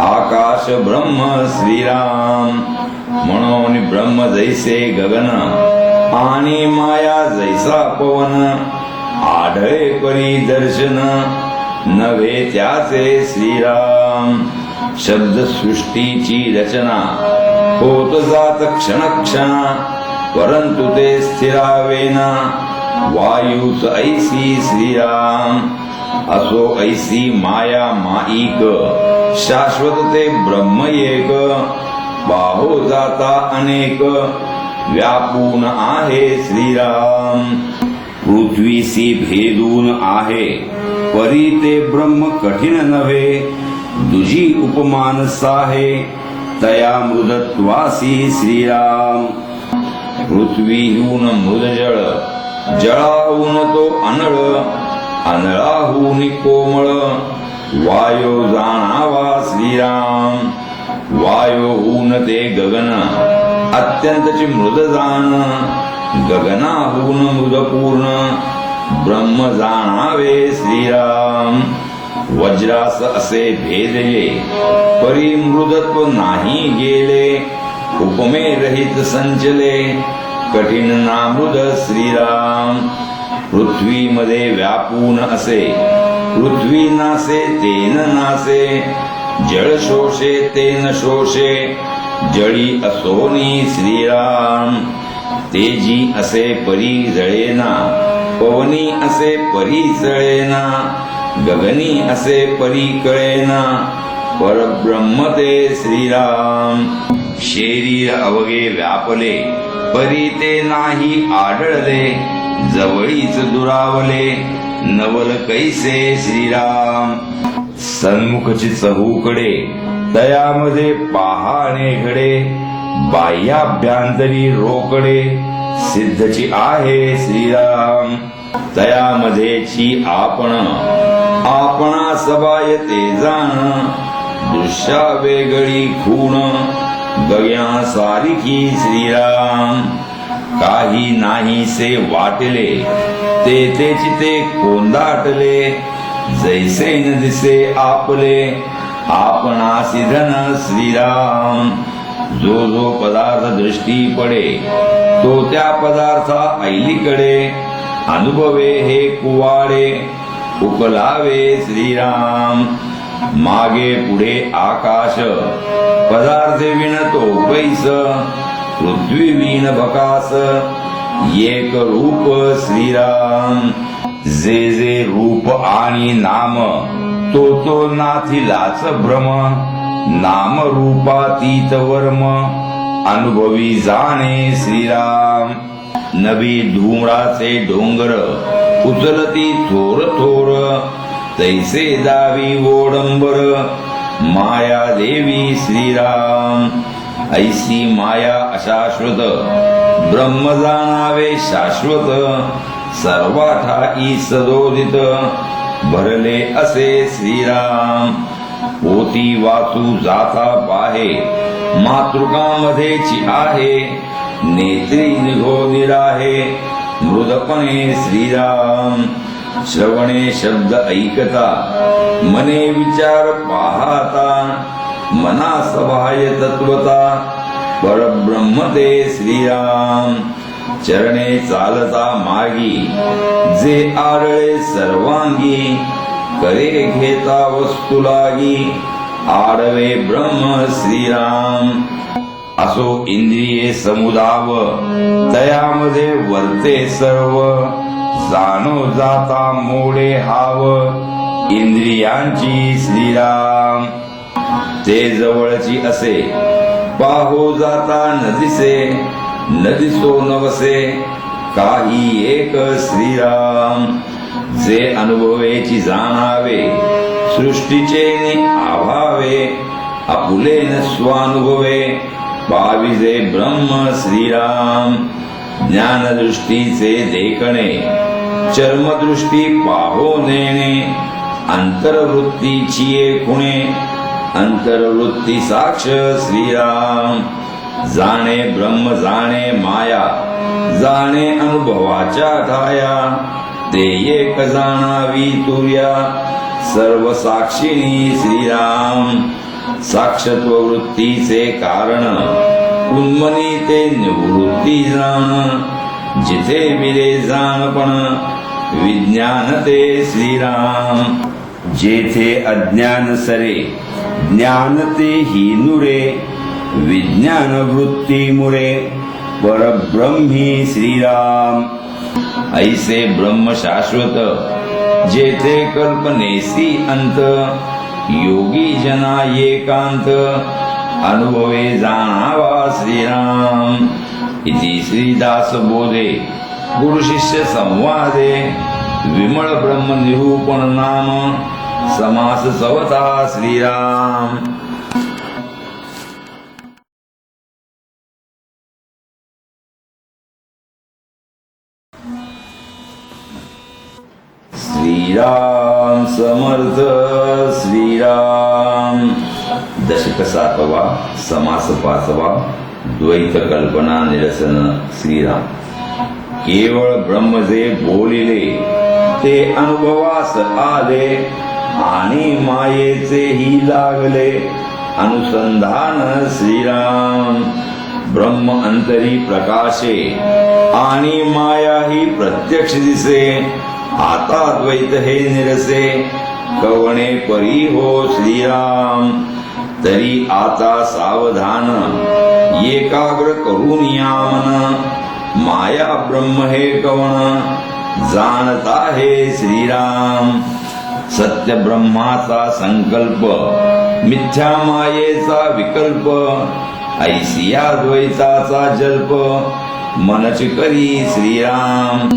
आकाश ब्रह्म श्रीराम. म्हणून ब्रह्म जैसे गगन आणि माया जैसा पवन, आढळे परी दर्शन नव्हे त्याचे श्रीराम. शब्द सृष्टीची रचना होत जात क्षण, परंतु ते स्थिरावेना वायूच ऐसी श्रीराम. असो ऐसी माया माईक शाश्वत ते ब्रह्म एक, बाहो जाता अनेक व्यापून आहे श्रीराम. पृथ्वीसी भेदून आहे परी ते ब्रह्म कठीण नव्हे, दुजी उपमान साहे तया मृदत्वासी श्रीराम. पृथ्वीहून मृदजळ जळाहून तो अनळ, अनळाहून कोमळ वायो जाणावा श्रीराम. वायोहून ते गगन अत्यंतची मृद जाण, गगनाहून मृदपूर्ण ब्रह्म जाणावे श्रीराम. वज्रास असे भेदले परी मृदत्व नाही गेले उपमे रहित संचले कठीण नामृद श्रीराम पृथ्वीमध्ये व्यापून असे पृथ्वी नासे तेन नासे जळ शोषे तेन शोषे जळी असोनी श्रीराम तेजी असे परी जळेना पवनी असे परी चळेना गगनी असे परी कळेना परब्रह्म ते श्रीराम शरीर अवघे व्यापले परी ते नाही आढळले जवळीच दुरावले नवल कैसे श्रीराम सन्मुखची चहूकडे तयामध्ये पाहणे घडे बाह्याभ्यंतरी रोकडे सिद्धची आहे श्रीराम तयामध्येची आपण आपणा सबाय ते जाण दृश्या वेगळी खूण गग्या सारिखी श्रीराम काही नाही से वाटले ते तेची ते कोंदाटले जैसे न दिसे आपले आपणासी धन श्रीराम जो जो पदार्थ दृष्टी पडे तो त्या पदार्था ऐलीकडे अनुभवे हे कुवाडे उकलावे श्रीराम मागे पुढे आकाश पदार्थे विण तो पैस पृथ्वी विण भकास एक रूप श्रीराम जे जे रूप आणि नाम तो तो नाथिलाच भ्रम नाम रूपातीत वर्म अनुभवी जाणे श्रीराम नवी धुम्राचे डोंगर उचलती थोर थोर तैसे दावी ओडंबर माया देवी श्रीराम ऐसी माया अशाश्वत ब्रह्म जाणावे शाश्वत सर्वाठाई सदोदित भरले असे श्रीराम पोती वाचू जाता पाहे मातृकामध्येची आहे नेत्री निघो निराहे मृदपणे श्रीराम श्रवणे शब्द ऐकता मने विचार पाहता मना सबाह्य तत्वता परब्रह्म ते श्रीराम चरणे चालता मागी जे आडळे सर्वांगी करे घेता वस्तू लागी आडवे ब्रह्म श्रीराम असो इंद्रिये समुदाव तयामध्ये वर्ते सर्व जाणो जाता मोडे हाव इंद्रियांची श्रीराम ते जवळची असे पाहो जाता न दिसे न दिसो नवसे काही एक श्रीराम जे अनुभवेची जाणावे सृष्टीचे आभावे आपुले न स्वानुभवे पाविजे ब्रह्म श्रीराम ज्ञानदृष्टीचे देखणे चर्मदृष्टी पाहो नेणे अंतर्वृत्तीची खुणे अंतर्वृत्ती साक्ष श्रीराम जाणे ब्रह्म जाणे माया जाणे अनुभवाच्या ठाया ते एक जाणावी तुर्या सर्व साक्षिणी श्रीराम साक्षत्व वृत्तीचे कारण उन्मनी ते निवृत्ती जाण जिथे विरे जाणपण विज्ञान ते श्रीराम जेथे अज्ञान सरे ज्ञान ते ही नुरे विज्ञान वृत्ती मुरे परब्रह्मी श्रीराम ऐसे ब्रह्म शाश्वत जेथे कल्पनेसी अंत योगी जना एकांत अनुभवे जाणावा श्रीराम इति श्रीदास बोधे गुरु शिष्य संवादे विमळ ब्रह्म निरूपण नाम समास चवथा श्रीराम श्रीराम समर्थ श्रीराम दशक 7वा समास 5वा द्वैत कल्पना निरसन श्रीराम केवळ ब्रह्म जे बोलिले ते अनुभवास आले आणि मायेचेही लागले अनुसंधान श्रीराम. ब्रह्म अंतरी प्रकाशे आणि माया ही प्रत्यक्ष दिसे. आता द्वैत हे निरसे कवणे परी हो श्रीराम. तरी आता सावधान एकाग्र करून या मन. माया ब्रह्म हे कवण जाणता हे श्रीराम. सत्य ब्रह्माचा संकल्प मिथ्या मायेचा विकल्प. ऐसिया द्वैताचा जल्प मनच करी श्रीराम.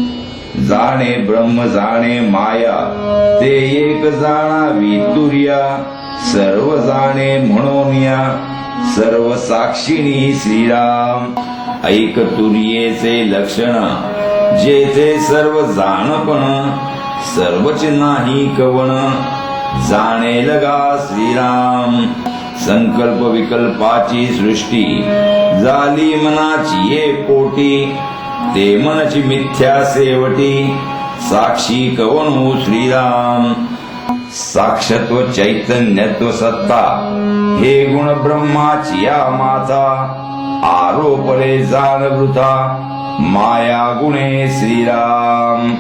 जाणे ब्रह्म जाणे माया ते एक जाणावी तुर्या. सर्व जाणे म्हणून या सर्व साक्षिणी श्रीराम. ऐक तुर्येचे लक्षण जेथे सर्व जाणपण. सर्वच नाही कवण जाणे लगा श्रीराम. संकल्प विकल्पाची सृष्टी झाली मनाची ये पोटी. ते मनची मिथ्या सेवटी साक्षी कवणू श्रीराम. साक्षत्व चैतन्यत्व सत्ता हे गुण ब्रह्माची या माता. आरोपले जाण वृथा माया गुणे श्रीराम.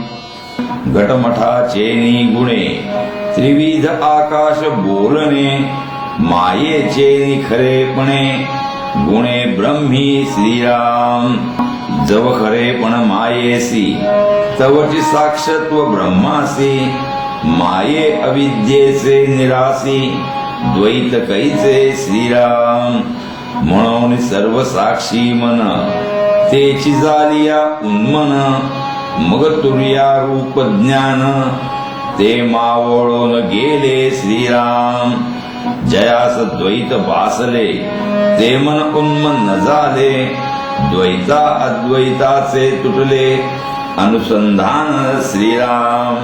घटमठाचे गुणे त्रिविध आकाश बोलणे. मायेचे निखरेपणे गुणे ब्रह्मी श्रीराम. जव खरेपण मायेसी तवची साक्षत्व ब्रह्मासी. माये अविद्येचे निरासी द्वैत कैचे श्रीराम. म्हणून सर्व साक्षी मन तेची झालिया उन्मन. मग तुर्या रूप ज्ञान ते मावळून गेले श्रीराम. जयास द्वैत भासले ते मन उन्मन्न झाले. द्वैता अद्वैताचे तुटले अनुसंधान श्रीराम.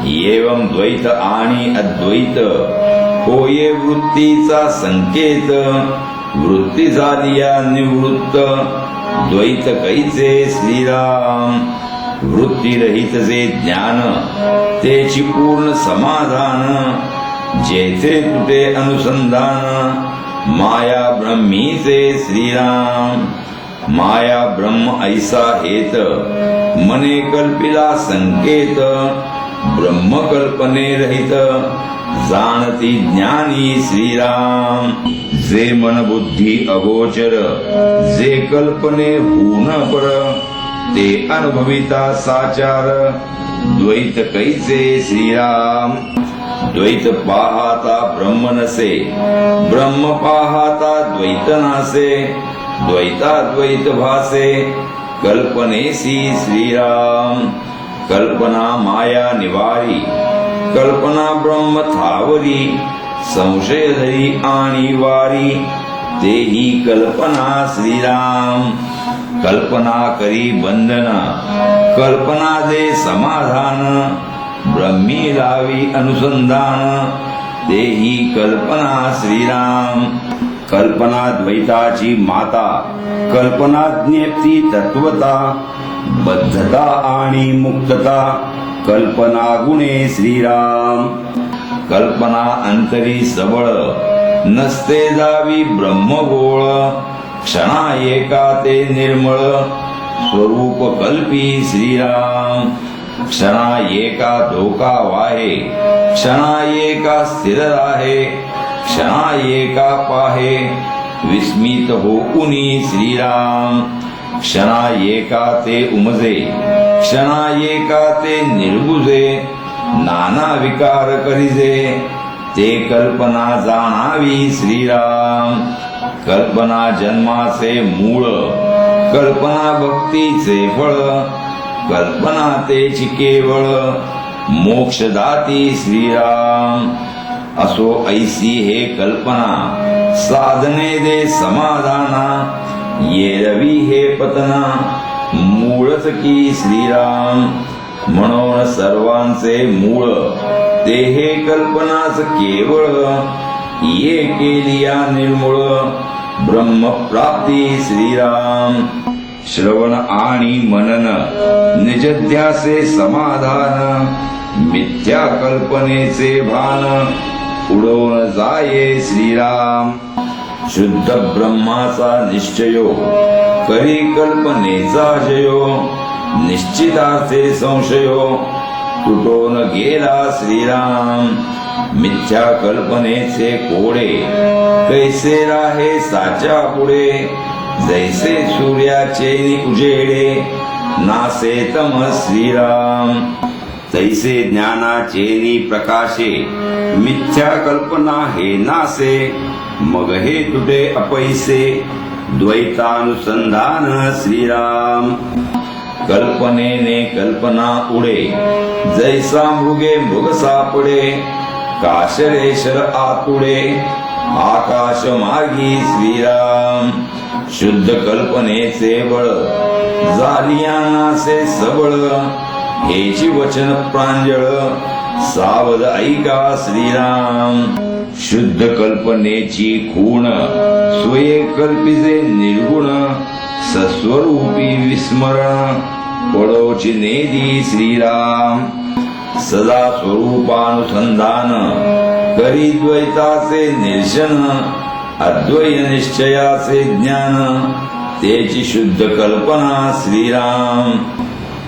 एवं द्वैत आणि अद्वैत होये वृत्तीचा संकेत. वृत्ती झालिया निवृत्त द्वैत कैचे श्रीराम. वृत्तीरहित जे ज्ञान तेची पूर्ण समाधान. जेथे तुटे अनुसंधान माया ब्रह्मीचे श्रीराम. माया ब्रह्म ऐसा हेत मने कल्पिला संकेत. ब्रह्म कल्पने रहित जाणती ज्ञानी श्रीराम. जे मन बुद्धी अगोचर जे कल्पने होऊन पर. ते अनुभविता साचार द्वैत कैचे श्रीराम. द्वैत पाहता ब्रह्म नसे ब्रह्म पाहता द्वैत नासे. द्वैताद्वैत भासे कल्पनेसी श्रीराम. कल्पना माया निवारी कल्पना ब्रह्म थावरी. संशय धरी आणि वारी तेही कल्पना श्रीराम. कल्पना करी बंधन कल्पना दे समाधान. ब्रह्मी लावी अनुसंधान तेही कल्पना श्रीराम. कल्पना द्वैताची माता कल्पना ज्ञेप्ती तत्वता. बद्धता आणि मुक्तता कल्पना गुणे श्रीराम. कल्पना अंतरी सबळ नसते जावी ब्रह्मगोळ. क्षणा एका ते निर्मळ स्वरूप कल्पी श्रीराम. क्षणा एका धोका वाहे क्षणा एका स्थिर राहे. क्षणा एका पाहे विस्मित होऊनी श्रीराम. क्षणा एका ते उमजे क्षणा एका ते निर्बुजे. नाना विकार करिजे ते कल्पना जाणावी श्रीराम. कल्पना जन्माचे मूळ कल्पना भक्तीचे फळ. कल्पना तेची केवळ मोक्षदाती श्रीराम. असो ऐसी हे कल्पना साधने दे समाधाना. येरवी हे पतना मूळच की श्रीराम. म्हणून सर्वांचे मूळ ते हे कल्पनाच केवळ. ये केलिया निर्मूळ ब्रह्मप्राप्ती श्रीराम. श्रवण आणि मनन निजध्यासे समाधान. मिथ्या कल्पनेचे भान उडवून जाये श्रीराम. शुद्ध ब्रह्माचा निश्चयो करी कल्पनेचा जयो. निश्चितार्थे संशयो तुटून गेला श्रीराम. मिथ्या कल्पनेचे कोडे कैसे राहे साच्या पुढे. जैसे सूर्याचे उजेडे नासे तम श्रीराम. तैसे ज्ञानाचे प्रकाशे मिथ्या कल्पना हे नासे. मग हे तुटे अपैसे द्वैतानुसंधान श्रीराम. कल्पनेने कल्पना उडे जैसा मृगे मृग सापडे. काशरेशर आतुडे आकाश मार्गी श्रीराम. शुद्ध कल्पनेचे बळ जालियानासे सबळ. हेची वचन प्रांजळ सावध ऐका श्रीराम. शुद्ध कल्पनेची खूण स्वये कल्पिजे निर्गुण. सस्वरूपी विस्मरण पडोची नेदी श्रीराम. सदा स्वरूपानुसंधान करी द्वैताचे निरशन. अद्वैत निश्चयाचे ज्ञान तेची शुद्ध कल्पना श्रीराम.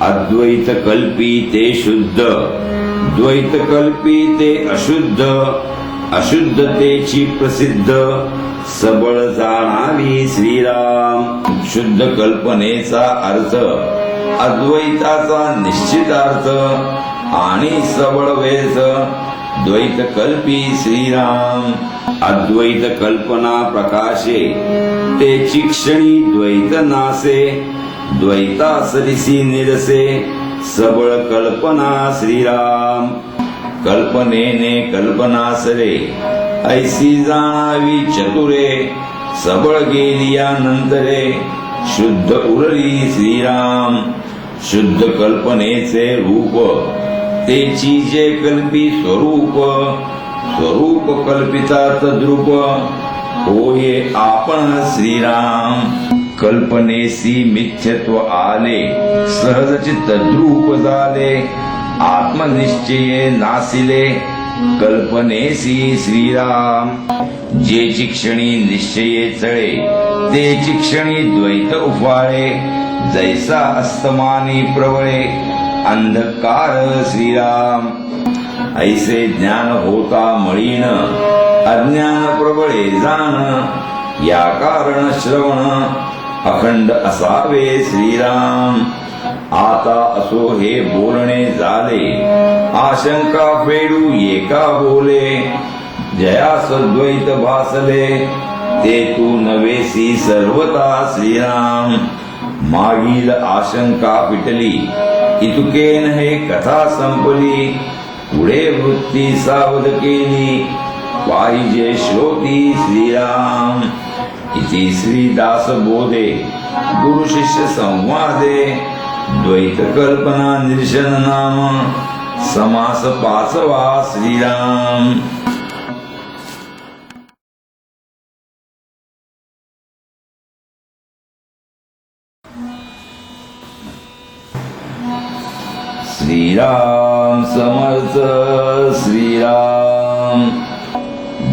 अद्वैत कल्पी ते शुद्ध द्वैत कल्पी ते अशुद्ध. अशुद्धतेची प्रसिद्ध सबळ जाणावी श्रीराम. शुद्ध कल्पनेचा अर्थ अद्वैताचा निश्चितार्थ आणि सबळ वेध द्वैत कल्पी श्रीराम. अद्वैत कल्पना प्रकाशे तेची क्षणी द्वैत नासे. द्वैतासरिसी निरसे सबळ कल्पना श्रीराम. कल्पनेने कल्पना सरे ऐसी जाणावी चतुरे. सबळ गेलिया नंतरे शुद्ध उरली श्रीराम. शुद्ध कल्पनेचे रूप तेची जे कल्पी स्वरूप. स्वरूप कल्पितात द्रुप होये आपण श्रीराम. कल्पनेसी मिथ्यत्व आले सहजचित्त द्रूप झाले. आत्मनिश्चये नासिले कल्पनेसी श्रीराम. जेची क्षणी निश्चये चळे तेची क्षणी द्वैत उफाळे. जैसा अस्तमानी प्रवळे अंधकार श्रीराम. ऐसे ज्ञान होता मळीन अज्ञान प्रबळे जाण. या कारण श्रवण अखंड असावे श्रीराम. आता असो हे बोलणे झाले आशंका फेडू एका बोले. जयास द्वैत भासले ते तू नवेसी सर्वता श्रीराम. मागील आशंका पिटली इतुकेन हे कथा संपली. पुढे वृत्ती सावध केली पाहिजे श्रोती श्रीराम. इति श्रीदास बोधे गुरु शिष्य संवादे. द्वैत कल्पना निरशन नाम समास पाचवा श्रीराम. श्रीराम समर्थ श्रीराम.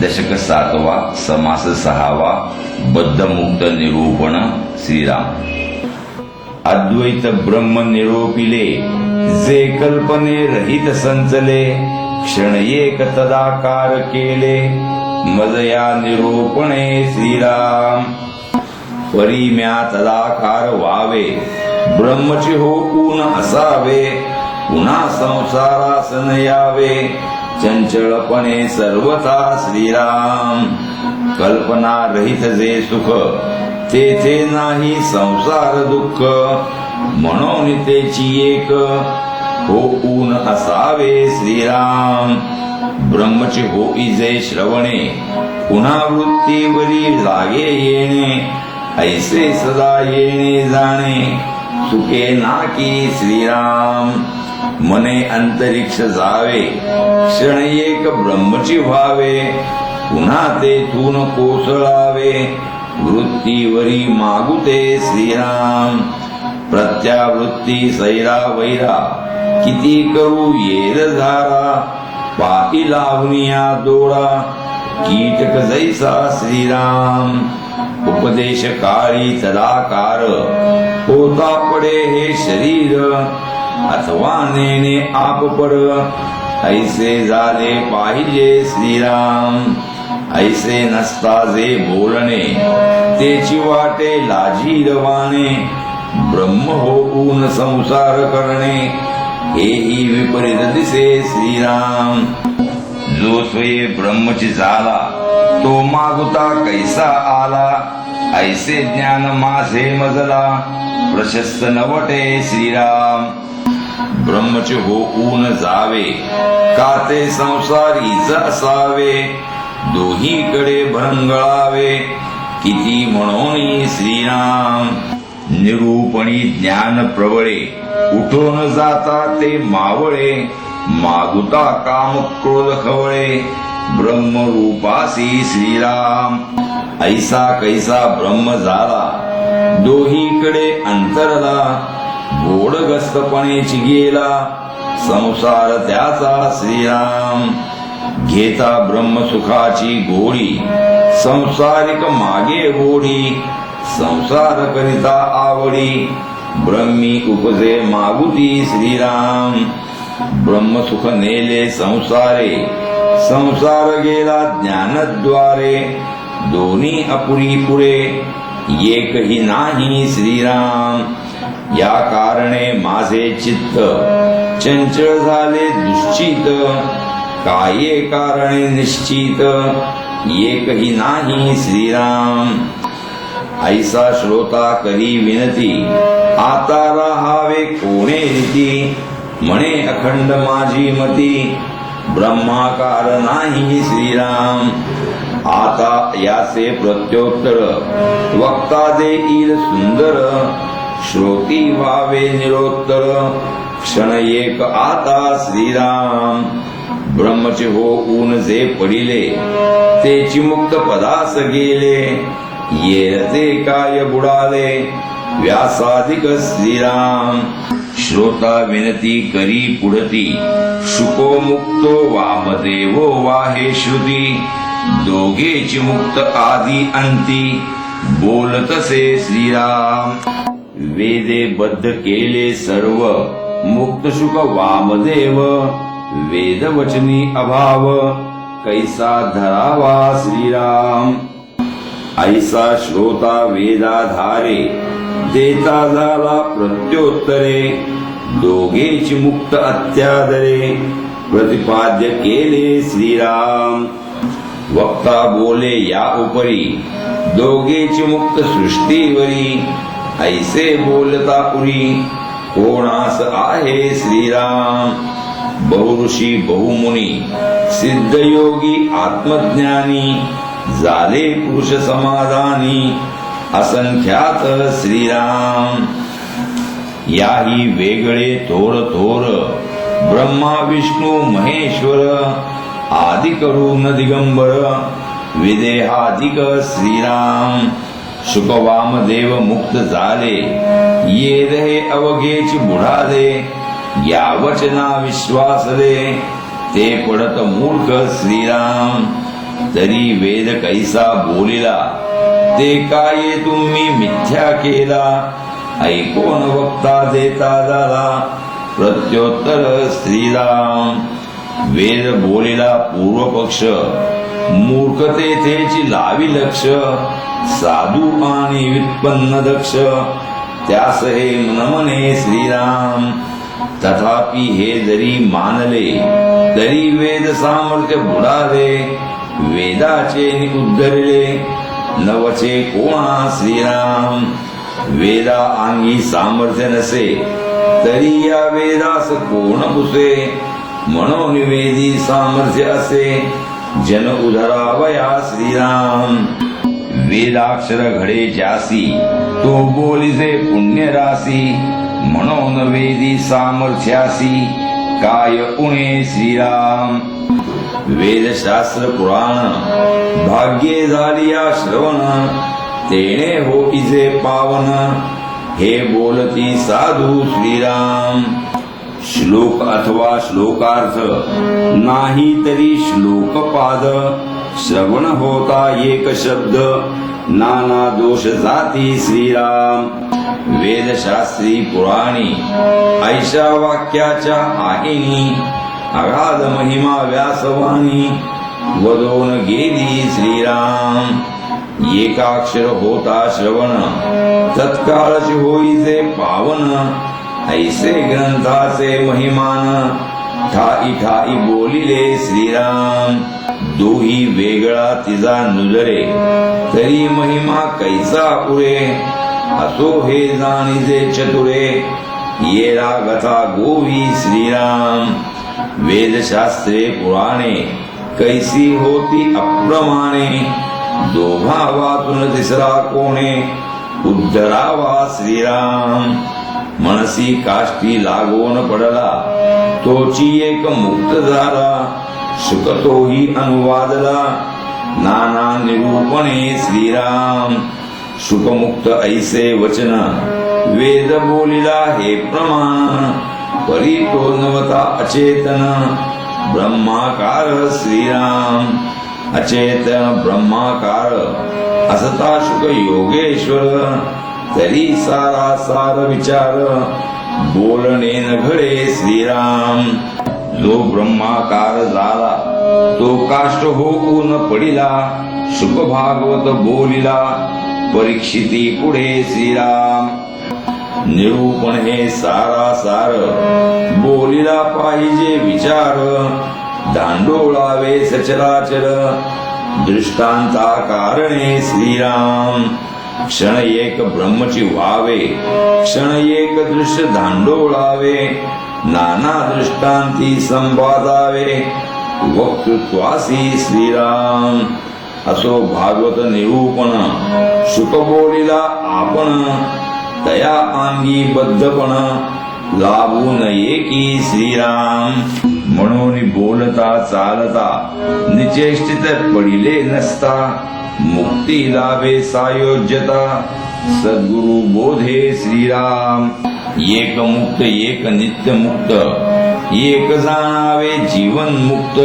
दशक 7वा समास 6वा बद्धमुक्त निरूपण श्रीराम. अद्वैत ब्रह्म निरोपिले जे कल्पने रहित संचले. क्षण एक तदाकार केले मजया निरूपणे श्रीराम. परिम्या तदाकार व्हावे ब्रह्मची होऊन असावे. पुन्हा संसारास न यावे चंचलपणे सर्वथा श्रीराम. कल्पना रहित जे सुख तेथे नाही संसार दुःख. म्हणून तेची एक होऊन असावे श्रीराम. ब्रह्मचे होई जे श्रवणे पुन्हा वृत्तीवरी लागे येणे. ऐसे सदा येणे जाणे सुखे नाकी श्रीराम. मने अंतरिक्ष जावे क्षण एक ब्रह्मची व्हावे. पुन्हा तेथून कोसळावे वृत्तीवरी मागुते श्रीराम. प्रत्यावृत्ती सैरा वैरा किती करू येर झारा पाठी लावनिया दोरा कीटक जैसा श्रीराम उपदेश काळी तदाकार होता पडे हे शरीर अथवा नेणे आप पड ऐसे झाले पाहिजे श्रीराम ऐसे नसता जे बोलणे तेची वाटे लाजीरवाणे ब्रह्म होऊन संसार करणे हेही विपरीत दिसे श्रीराम जो स्वये ब्रह्मची झाला तो मागुता कैसा आला ऐसे ज्ञान माझे मजला प्रशस्त नवटे श्रीराम ब्रह्मचे होऊन जावे का ते संसारीच असावे दोहीकडे भरंगळावे किती म्हणून श्रीराम निरूपणी ज्ञान प्रबळे उठून जाता ते मावळे मागुता काम क्रोध खवळे ब्रह्मरूपासी श्रीराम ऐसा कैसा ब्रह्म झाला दोहीकडे अंतरला गोडगस्तपणेची गेला संसार त्याचा श्रीराम घेता ब्रह्मसुखाची गोडी संसारिक मागे गोडी संसार करिता आवडी ब्रह्मी उपजे मागुती श्रीराम ब्रह्मसुख नेले संसारे संसार गेला ज्ञानद्वारे दोन्ही अपुरी पुरे एकही नाही श्रीराम या कारणे माझे चित्त चंचल झाले दुश्चित काये कारणे निश्चित एकही नाही श्रीराम ऐसा श्रोता करी विनती आता राहावे कोणे रीती म्हणे अखंड माझी मती ब्रह्माकार नाही श्रीराम आता याचे प्रत्युत्तर वक्ता देईल सुंदर श्रोती व्हावे निरोत्तर क्षण एक आता श्रीराम ब्रह्मचे होऊन जे पडिले तेची मुक्त पदास गेले येरते काय बुडाले व्यासाधिक श्रीराम श्रोता विनती करी पुढती शुको मुक्तो वामदेवो वाहे श्रुती दोघेची मुक्त आदी अंती बोलतसे श्रीराम वेदे बद्ध केले सर्व मुक्त शुक वामदेव वेदवचनी अभाव कैसा धरावा श्रीराम ऐसा श्रोता वेदाधारे देता झाला प्रत्योत्तरे दोघेची मुक्त अत्यादरे प्रतिपाद्य केले श्रीराम वक्ता बोले या उपरी दोघेची मुक्त सृष्टीवरी ऐसे बोलता पुरी कोणास आहे श्रीराम बहुऋषी बहुमुनी सिद्धयोगी आत्मज्ञानी झाले पुरुष समाधानी असंख्यात श्रीराम याही वेगळे थोर थोर ब्रह्मा विष्णू महेश्वर आदि करून दिगंबर विदेहाधिक श्रीराम शुकवामदेव मुक्त झाले ये रहे अवघेची बुढाले या वचना विश्वासले ते पडत मूर्ख श्रीराम तरी वेद कैसा बोलिला ते काय तुम्ही मिथ्या केला ऐकोन वक्ता देता झाला प्रत्योत्तर श्रीराम वेद बोलिला पूर्वपक्ष मूर्खतेची लावी लक्ष साधू आणि व्युत्पन्न दक्ष त्यास हे नमने श्रीराम तथापि हे जरी मानले तरी वेद सामर्थ्य बुडाले वेदाचे उद्धरले नवचे कोणा श्रीराम वेदा अंगी सामर्थ्य नसे तरी या वेदास कोण पुसे म्हणून वेदी सामर्थ्य असे जन उधरावया श्रीराम वेदाक्षर घडे ज्यासी तो बोलिजे पुण्य राशी म्हणून वेदी सामर्थ्यासी काय उणे श्रीराम वेदशास्त्र पुराण भाग्ये झालिया श्रवण तेणे होईजे पावन हे बोलती साधू श्रीराम. श्लोक अथवा श्लोकार्थ नाही तरी श्लोकपाद, श्रवण होता एक शब्द नाना दोष जाती श्रीराम. वेदशास्त्री पुराणी ऐशा वाक्याच्या आईनी, अगाध महिमा व्यासवाणी वदोन गेली श्रीराम. एकाक्षर होता श्रवण, तत्काळच होईचे पावन. ऐसे ग्रंथाचे महिमान, ठाई ठाई बोलिले श्रीराम. दोही वेगळा तिचा नुजरे, तरी महिमा कैसा पुरे. असो हे जाणीजे चतुरे, येरा कथा गोवी श्रीराम. वेदशास्त्रे पुराणे कैसी होती अप्रमाणे, दोघा वाचून तिसरा कोणे उद्धरावा श्रीराम. मनसी काष्टी लागून पडला, तोची एक मुक्त झाला. सुख तोही अनुवादला, नाना निरूपणे श्रीराम. सुखमुक्त ऐसे वचन, वेद बोलिला हे प्रमाण. परी तो नवता अचेतन, ब्रह्माकार श्रीराम. अचेतन ब्रह्माकार असता शुक योगेश्वर. तरी सारा सार विचार, बोलणे न घडे श्रीराम. जो ब्रह्माकार झाला, तो काष्ट होऊन पडिला. शुक भागवत बोलिला, परीक्षिती पुढे श्रीराम. निरूपण हे सारा सार, बोलिला पाहिजे विचार. दांडोळावे सचराचर, दृष्टांता कारणे श्रीराम. क्षण एक ब्रह्मची व्हावे, क्षण एक दृश्य धांडोळावे. नाना दृष्टांती संवादावे, वक्तृत्वासी श्रीराम. असो भागवत निरूपण, सुख बोलिला आपण. तया अंगी बद्धपण, लाभू नये की श्रीराम. म्हणून बोलता चालता, निचेष्टित पडिले नसता. मुक्ती लाभे सायोज्यता, सद्गुरु बोधे श्रीराम. एक मुक्त एक नित्य मुक्त, एक जाणावे जीवन मुक्त.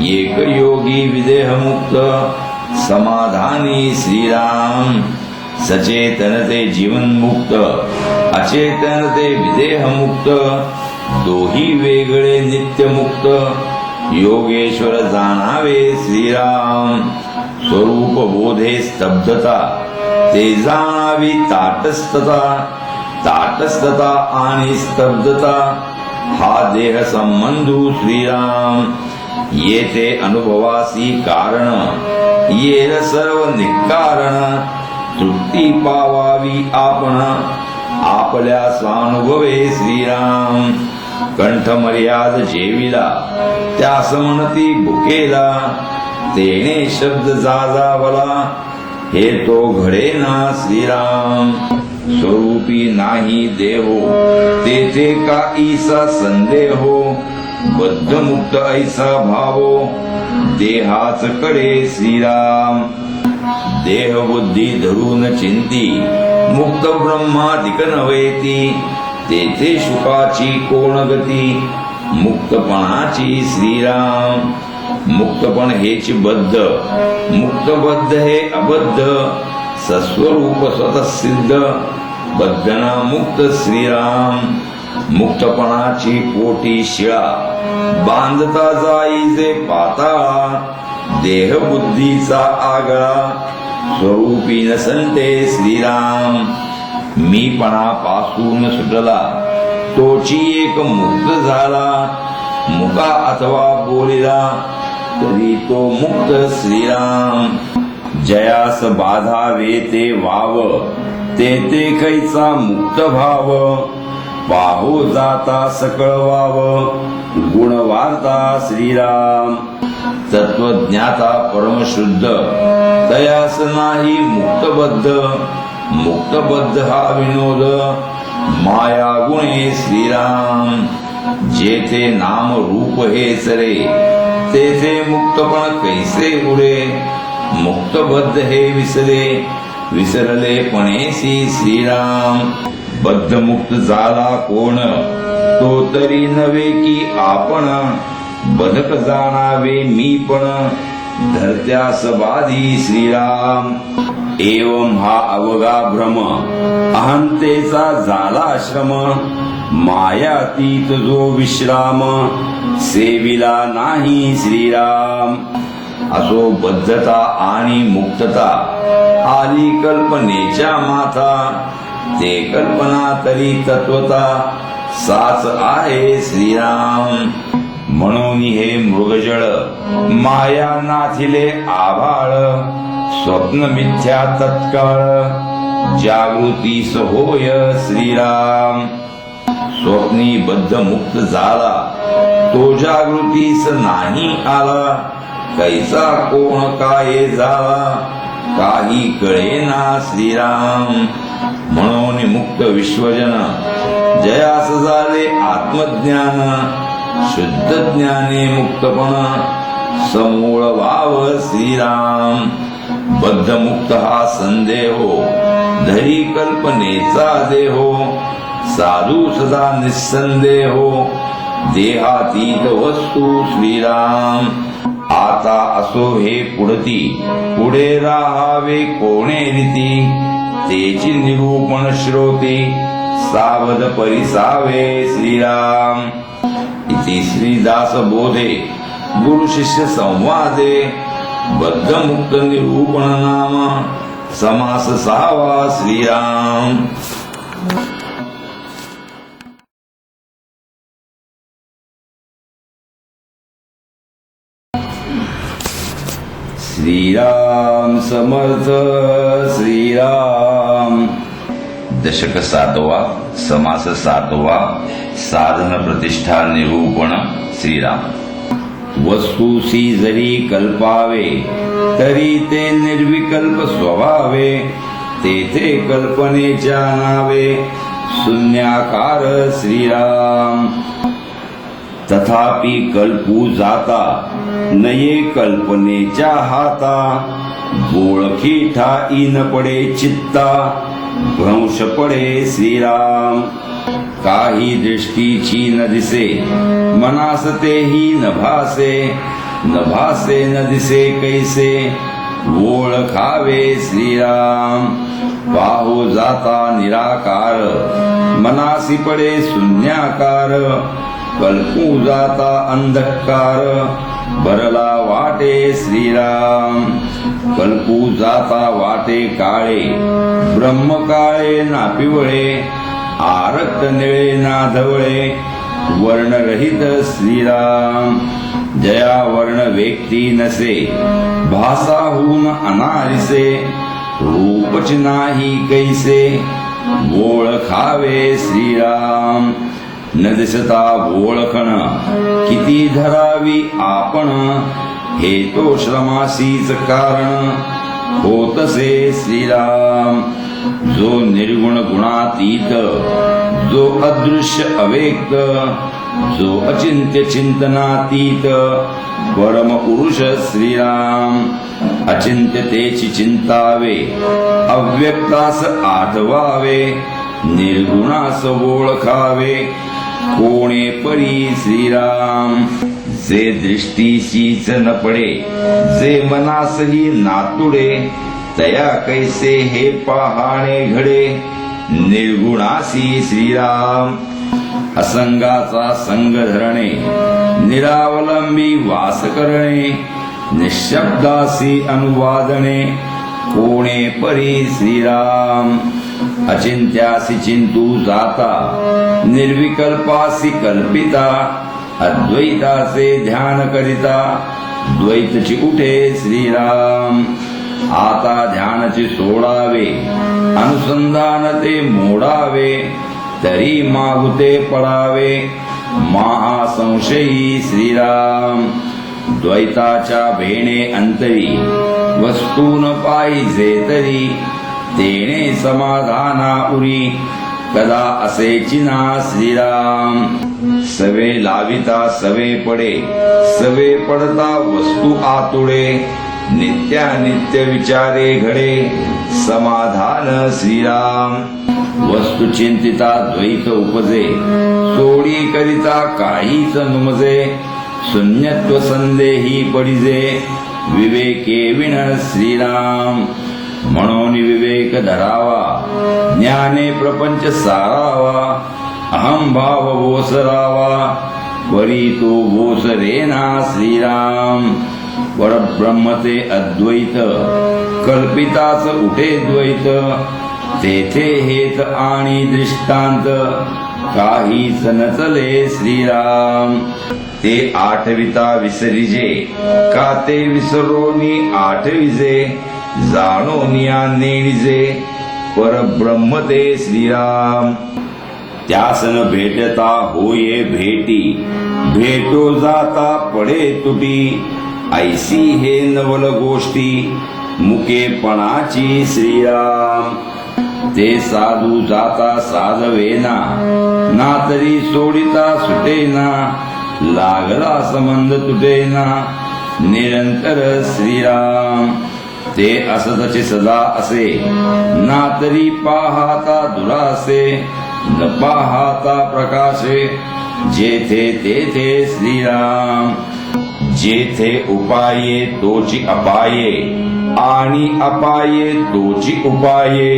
एक योगी विदेह मुक्त, समाधानी श्रीराम. सचेतन ते जीवन मुक्त, अचेतन ते विदेह मुक्त. दोही वेगळे नित्य मुक्त, योगेश्वर जाणावे श्रीराम. स्वरूप बोधे स्तब्धता, ते जाणावी ताटस्थता. ताटस्थता आणि स्तब्धता, हा देह संबंधू श्रीराम. येथे अनुभवासी कारण, येर सर्व निकारण. तृप्ती पावावी आपण, आपल्या स्वानुभवे श्रीराम. कंठ मर्याद जेविला, त्यास म्हणती भुकेला. तेने शब्द जाजावला, हे तो घडे ना श्रीराम. स्वरूपी नाही देहो, तेथे का ईसा संदेहो. बद्ध मुक्त ऐसा भावो, देहाच कडे श्रीराम. देह बुद्धी धरून चिंती, मुक्त ब्रह्मादिक नव्हेती. तेथे सुखाची कोण गती, मुक्तपणाची श्रीराम. मुक्तपण हेच बद्ध, मुक्तबद्ध हे अबद्ध. सस्वरूप स्वतः सिद्ध, बद्धना मुक्त श्रीराम. मुक्तपणाची पोटी शिळा, बांधता जाईजे पाताळा. देह बुद्धीचा आगळा, स्वरूपी नसंते श्रीराम. मीपणापासून सुटला, तोची एक मुक्त झाला. मुका अथवा बोलिला, तरी तो मुक्त श्रीराम. जयास बाधावे ते वाव, ते कैचा मुक्त भाव. पाहो जाता सकळ वाव, गुण वार्ता श्रीराम. तत्वज्ञाता परमशुद्ध, तयास नाही मुक्तबद्ध. मुक्तबद्ध हा विनोद, माया गुणे श्रीराम. जेथे नाम रूप हे सरे, तेथे मुक्तपण कैसे उरे. मुक्तबद्ध हे विसरे, विसरले पणेसी श्रीराम. बद्धमुक्त झाला कोण तो तरी नव्हे की आपण, बधक जाणावे मी पण धरत्यास बाधी श्रीराम. एवं हा अवघा भ्रम अहंतेचा झाला श्रम, मायातीत जो विश्राम सेविला नाही श्रीराम. असो बद्धता आणि मुक्तता आली कल्पनेच्या माथा, ते कल्पना तरी तत्वता साच आहे श्रीराम. म्हणून हे मृगजळ माया नाथिले आभाळ, स्वप्न मिथ्या तत्काळ जागृतीस होय श्रीराम. स्वप्नी बद्ध मुक्त झाला तो जागृतीस नाही आला, कैसा कोण काय झाला काही कळेना श्रीराम. म्हणून मुक्त विश्वजन जयास झाले आत्मज्ञान, शुद्ध ज्ञाने मुक्तपण समूळ वाव श्रीराम. बद्ध मुक्त हा संदेहो धरी कल्पनेचा देहो, साधू सदा निस्संदेहो देहातीत वस्तू श्रीराम. आता असो हे पुढती पुढे राहावे कोणे रीती, तेची निरूपण श्रोते सावध परिसावे श्रीराम. इति श्रीदास बोधे गुरु शिष्य संवादे, बद्ध मुक्त निरूपण नाम समास 6वा श्रीराम. श्रीराम समर्थ श्रीराम. दशक 7वा, समास 7वा, साधन प्रतिष्ठा निरूपण श्रीराम. वस्तूसी जरी कल्पावे तरी ते निर्विकल्प स्वभावे, तेथे कल्पनेच्या नावे शून्याकार श्रीराम. तथापि कल्पू जाता नये कल्पनेच्या हाता, ओळखी ठाई न पडे चित्ता भ्रंश पडे श्रीराम. काही दृष्टीची न दिसे मनास तेही न भासे, न भासे न दिसे कैसे ओळखावे श्रीराम. पाहू जाता निराकार मनासी पडे शून्याकार, कल्पू जाता अंधकार भरला वाटे श्रीराम. कल्पू जाता वाटे काळे ब्रह्म काळे ना पिवळे, आरक्त निळे ना धवळे वर्णरहित श्रीराम. जया वर्ण व्यक्ती नसे भासाहून अनारिसे, रूपच नाही कैसे ओळखावे श्रीराम. न दिसता ओळखण किती धरावी आपण, हे तो श्रमासीच कारण होतसे श्रीराम. जो निर्गुण गुणातीत, जो अदृश्य अव्यक्त, जो अचिंत्य चिंतनातीत परम पुरुष श्रीराम. अचिंत्यतेची चिंतावे, अव्यक्तास आठवावे, निर्गुणास ओळखावे कोणे परी श्रीराम. जे दृष्टीशीच न पडे, जे मनासही नातुडे, तया कैसे हे पाहाणे घडे निर्गुणासी श्रीराम. असंगाचा संग धरणे, निरावलंबी वास करणे, निशब्दासी अनुवादणे कोणे परी श्रीराम. अचिंत्यासी चिंतू जाता, निर्विकल्पासी कल्पिता, अद्वैताचे ध्यान करिता द्वैतची उठे श्रीराम. आता ध्यानची सोडावे, अनुसंधान ते मोडावे, तरी मागुते पडावे महासंशयी श्रीराम. द्वैताच्या भेणे अंतरी वस्तून पाहिजे तरी, तेणे समाधाना उरी कदा असेची ना श्रीराम. सवे लाविता सवे पडे, सवे पडता वस्तू आतुडे, नित्यानित्य विचारे घडे समाधान श्रीराम वस्तु चिंतिता द्वैत उपजे सोडी करिता काहीच नुमजे शून्यत्व संदेही पडिजे विवेके विण श्रीराम म्हणून विवेक धरावा ज्ञाने प्रपंच सारावा अहम भाव ओसरावा वरी तो ओसरेना श्रीराम परब्रह्म ते अद्वैत कल्पिताच उठे द्वैत तेथे हेत आणि दृष्टांत काहीच नचले श्रीराम ते आठविता विसरिजे का ते विसरोनी आठविजे जाणोनिया नेणिजे परब्रह्म ते श्रीराम त्यासन भेटता होये भेटी भेटो जाता पडे तुटी ऐसी हे नवल गोष्टी मुकेपणाची श्रीराम ते साधू जाता साधवेना ना तरी सोडिता सुटेना लागला संबंध तुटेना निरंतर श्रीराम ते असतचे सदा असे ना तरी पाहता दुरासे न पाहता प्रकाशे जेथे तेथे श्रीराम जेथे उपाये तोची अपाये आणि अपाये तोची उपाये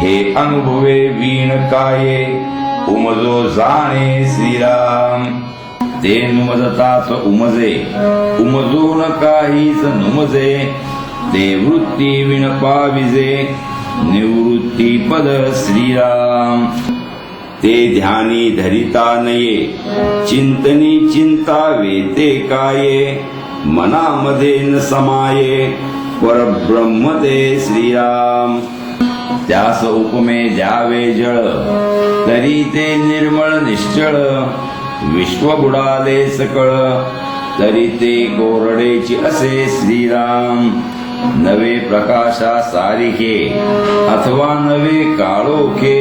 हे अनुभवे वीण काये उमजो जाणे श्रीराम ते नुमजताच उमजे उमजून काहीच नुमजे ते वृत्ती विण पाविजे निवृत्ती पद श्रीराम ते ध्यानी धरिता नये चिंतनी चिंता वेते काये मनामध्ये न समाये परब्रह्म ते श्रीराम त्यास उपमे द्यावे जळ तरी ते निर्मळ निश्चळ विश्व बुडाले सकळ तरी ते कोरडेची असे श्रीराम नवे प्रकाशा सारिखे अथवा नवे काळोखे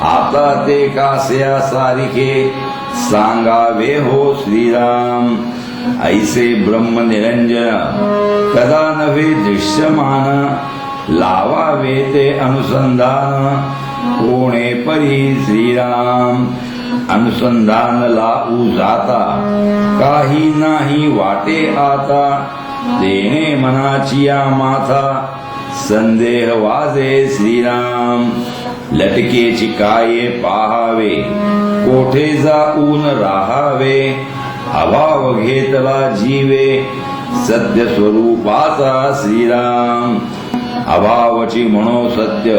आता ते कास्या सारिखे सांगावे हो श्रीराम ऐसे ब्रह्म निरंजन कदा नवे दृश्यमान लावावे ते अनुसंधान कोणे परी श्रीराम अनुसंधान लावू जाता काही नाही वाटे आता देणे मनाची या माथा संदेह वाजे श्रीराम लटकेची काये पाहावे कोठे जाऊन राहावे अभाव घेतला जीवे सत्य स्वरूपाचा श्रीराम अभावची म्हणो सत्य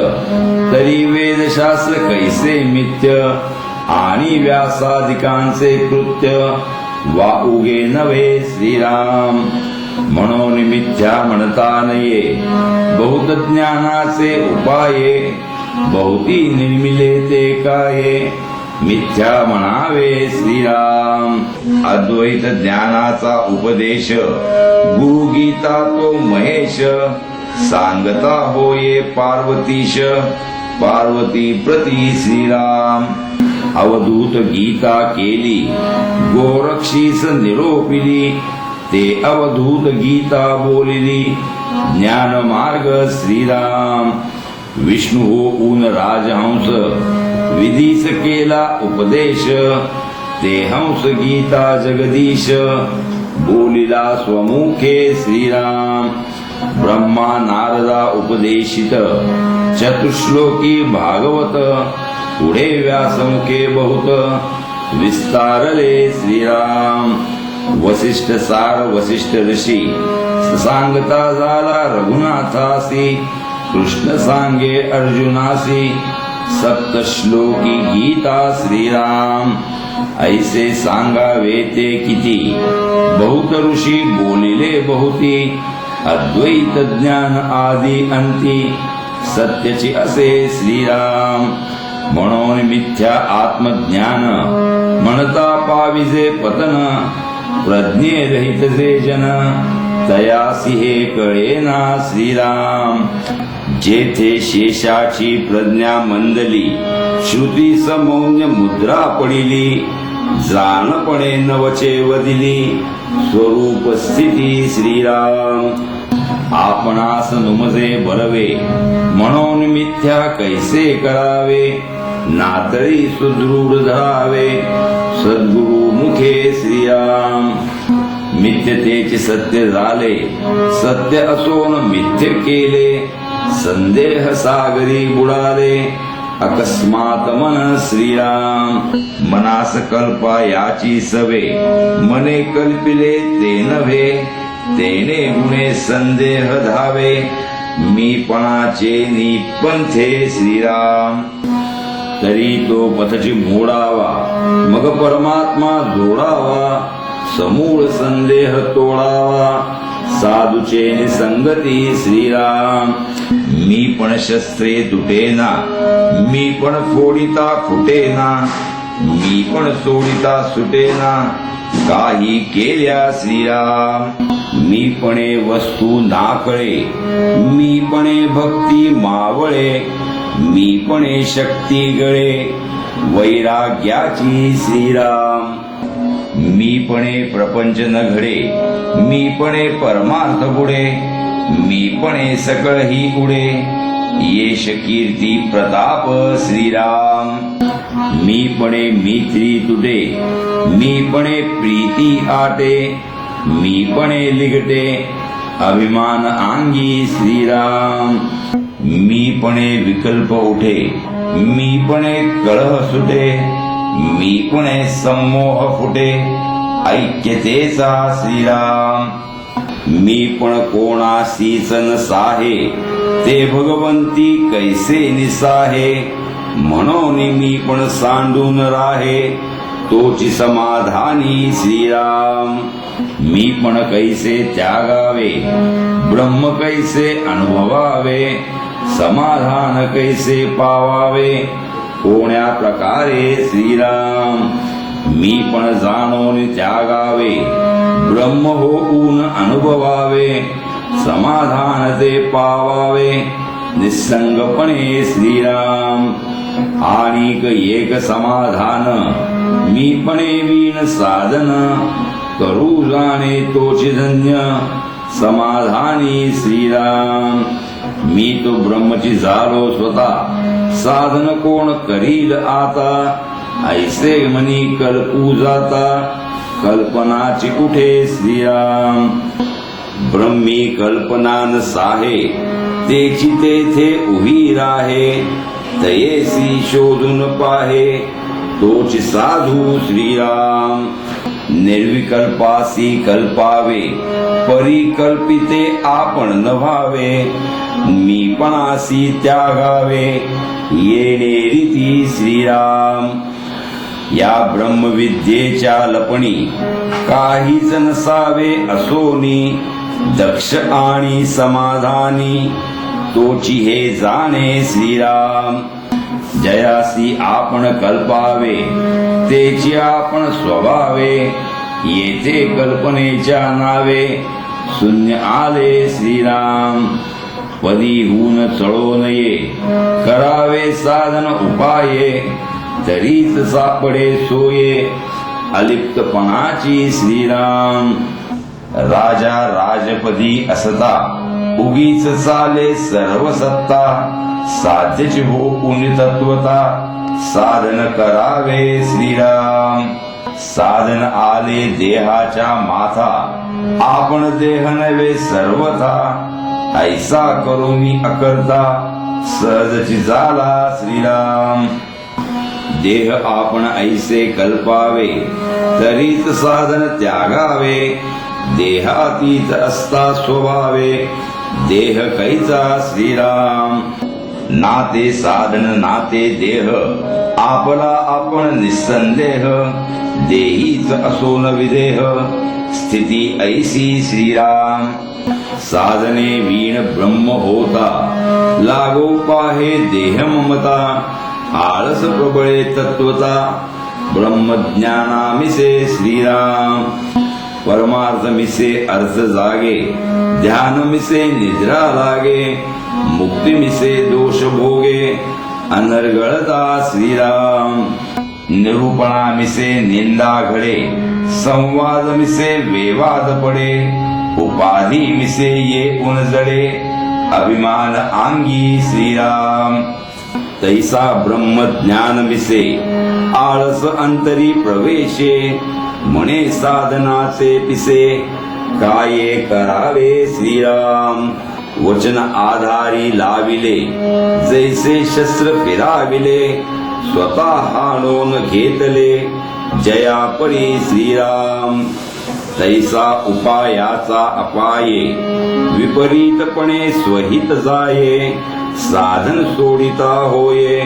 तरी वेदशास्त्र कैसे मिथ्य आणि व्यासादिकांचे कृत्य वा उगे नव्हे श्रीराम म्हणून मिथ्या म्हणता नये बहुत ज्ञानाचे उपाये बहुती निर्मिले ते काये मिथ्या म्हणावे श्रीराम अद्वैत ज्ञानाचा उपदेश गुरु गीता तो महेश सांगता होये पार्वतीश पार्वती प्रती श्रीराम अवधूत गीता केली गोरक्षीस निरोपिली ते अवधूत गीता बोलिली ज्ञान मार्ग श्रीराम विष्णू होऊन राजहंस विधीस केला उपदेश ते हंस गीता जगदीश बोलिला स्वमुखे श्रीराम ब्रह्मा नारदा उपदेशित चतुश्लोकी भागवत पुढे व्यासमुखे बहुत विस्तारले श्रीराम वसिष्ठ सार वसिष्ठ ऋषी सांगता झाला रघुनाथासी कृष्ण सांगे अर्जुनासी सप्तश्लोकी गीता श्रीराम ऐसे सांगावे ते किती बहुत ऋषी बोलिले बहुती अद्वैत ज्ञान आदी अंती सत्यची असे श्रीराम म्हणून मिथ्या आत्मज्ञान म्हणता पाविजे पतन प्रज्ञे रहित जे जन तयासी हे कळेना श्रीराम जेथे शेषाची प्रज्ञा मंदली श्रुती समौन्य मुद्रा पडिली जाणपणे नवचे वदिली स्वरूप स्थिती श्रीराम आपणास नुमजे बरवे म्हणून मिथ्या कैसे करावे नातरी सुदृढ धरावे सद्गुरु मुखे श्रीराम मिथ्यतेचे सत्य झाले सत्य असोन मिथ्य केले संदेह सागरी बुडाले अकस्मात मन श्रीराम मनास कल्पा याची सवे मने कल्पिले ते नव्हे तेने गुणे संदेह धावे मीपणाचे निपंथे श्रीराम तरी तो पथची मोडावा मग परमात्मा जोडावा समूळ संदेह तोडावा साधूचे निसंगती श्रीराम मी पण शस्त्रे तुटेना मी पण फोडिता फुटेना मी पण सोडिता सुटेना काही केल्या श्रीराम मी पणे वस्तू नाकळे मी पणे भक्ती मावळे मी पणे शक्ती गळे वैराग्याची श्रीराम मी पणे प्रपंच न घडे मी पणे परमार्थ बुडे मी पणे सकळ ही उडे येश कीर्ती प्रताप श्रीराम मी पणे मैत्री तुटे मी पणे प्रीती आटे मी पणे लिगटे अभिमान आंगी श्रीराम मी पणे विकल्प उठे मी पणे कलह सुटे मी पणे संमोह फुटे ऐक्यतेचा श्रीराम मी पण कोणासीच नसाहे ते भगवंती कैसे निसाहे म्हणून मी पण सांडून राहे तोची समाधानी श्रीराम मी पण कैसे त्यागावे ब्रह्म कैसे अनुभवावे समाधान कैसे पावावे कोण्या प्रकारे श्रीराम मी पण जाणून त्यागावे ब्रह्म होऊन अनुभवावे समाधान ते पावावे निसंगपणे श्रीराम आणिक एक समाधान मी पणे वीण साधन करू जाणे तोची धन्य समाधानी श्रीराम मी तो ब्रह्मची झालो स्वतः साधन कोण करील आता ऐसे मनी कल्पू जाता कल्पनाची कुठे श्रीराम ब्रह्मी कल्पना न साहे तेची तेथे उभी राहे तयेसी शोधून पाहे तोची साधू श्रीराम निर्विकल्पासी कल्पावे परिकल्पिते आपण न व्हावे मीपणासी त्यागावे येणे रीती श्रीराम या ब्रह्मविद्येच्या लपणी काहीच नसावे असोनी दक्ष आणि समाधानी तोची हे जाणे श्रीराम जयासी आपण कल्पावे तेची आपण स्वभावे येथे कल्पनेच्या नावे शून्य आले श्रीराम पदीहून चळो नये करावे साधन उपाये तरीच सापडे सोये अलिप्तपणाची श्रीराम राजा राजपदी असता उगीच चाले सर्व सत्ता साध्यच हो पुण्यतत्वता साधन करावे श्रीराम साधन आले देहाच्या माथा आपण देह नव्हे सर्वथा ऐसा करू मी अकर्ता सहजची झाला श्रीराम देह आपण ऐसे कल्पावे तरीच साधन त्यागावे देहातीत असता स्वभावे देह कैचा श्रीराम नाते साधन नाते देह आपला आपण निसंदेह देहीच असो न विदेह स्थिती ऐसी श्रीराम साधने वीण ब्रह्म होता लागो पाहे देह ममता आळस प्रबळे तत्वता ब्रह्मज्ञानामिसे श्रीराम परमार्थ मिसे अर्थ जागे ध्यान मिसे निद्रा लागे मुक्ती मिसे दोष भोगे अनर्गळता श्रीराम निरूपणा मिसे निंदा घडे संवाद मिसे वेवाद पडे उपाधी मिसे ये उनजडे अभिमान अंगी श्रीराम तैसा ब्रह्म ज्ञान मिसे आळस अंतरी प्रवेशे म्हणे साधनाचे पिसे काये करावे श्रीराम वचन आधारी लाविले जैसे शस्त्र फिराविले स्वतः हाणून घेतले जयापरी श्रीराम तैसा उपायाचा अपाये विपरीतपणे स्वहित जाये साधन सोडिता होये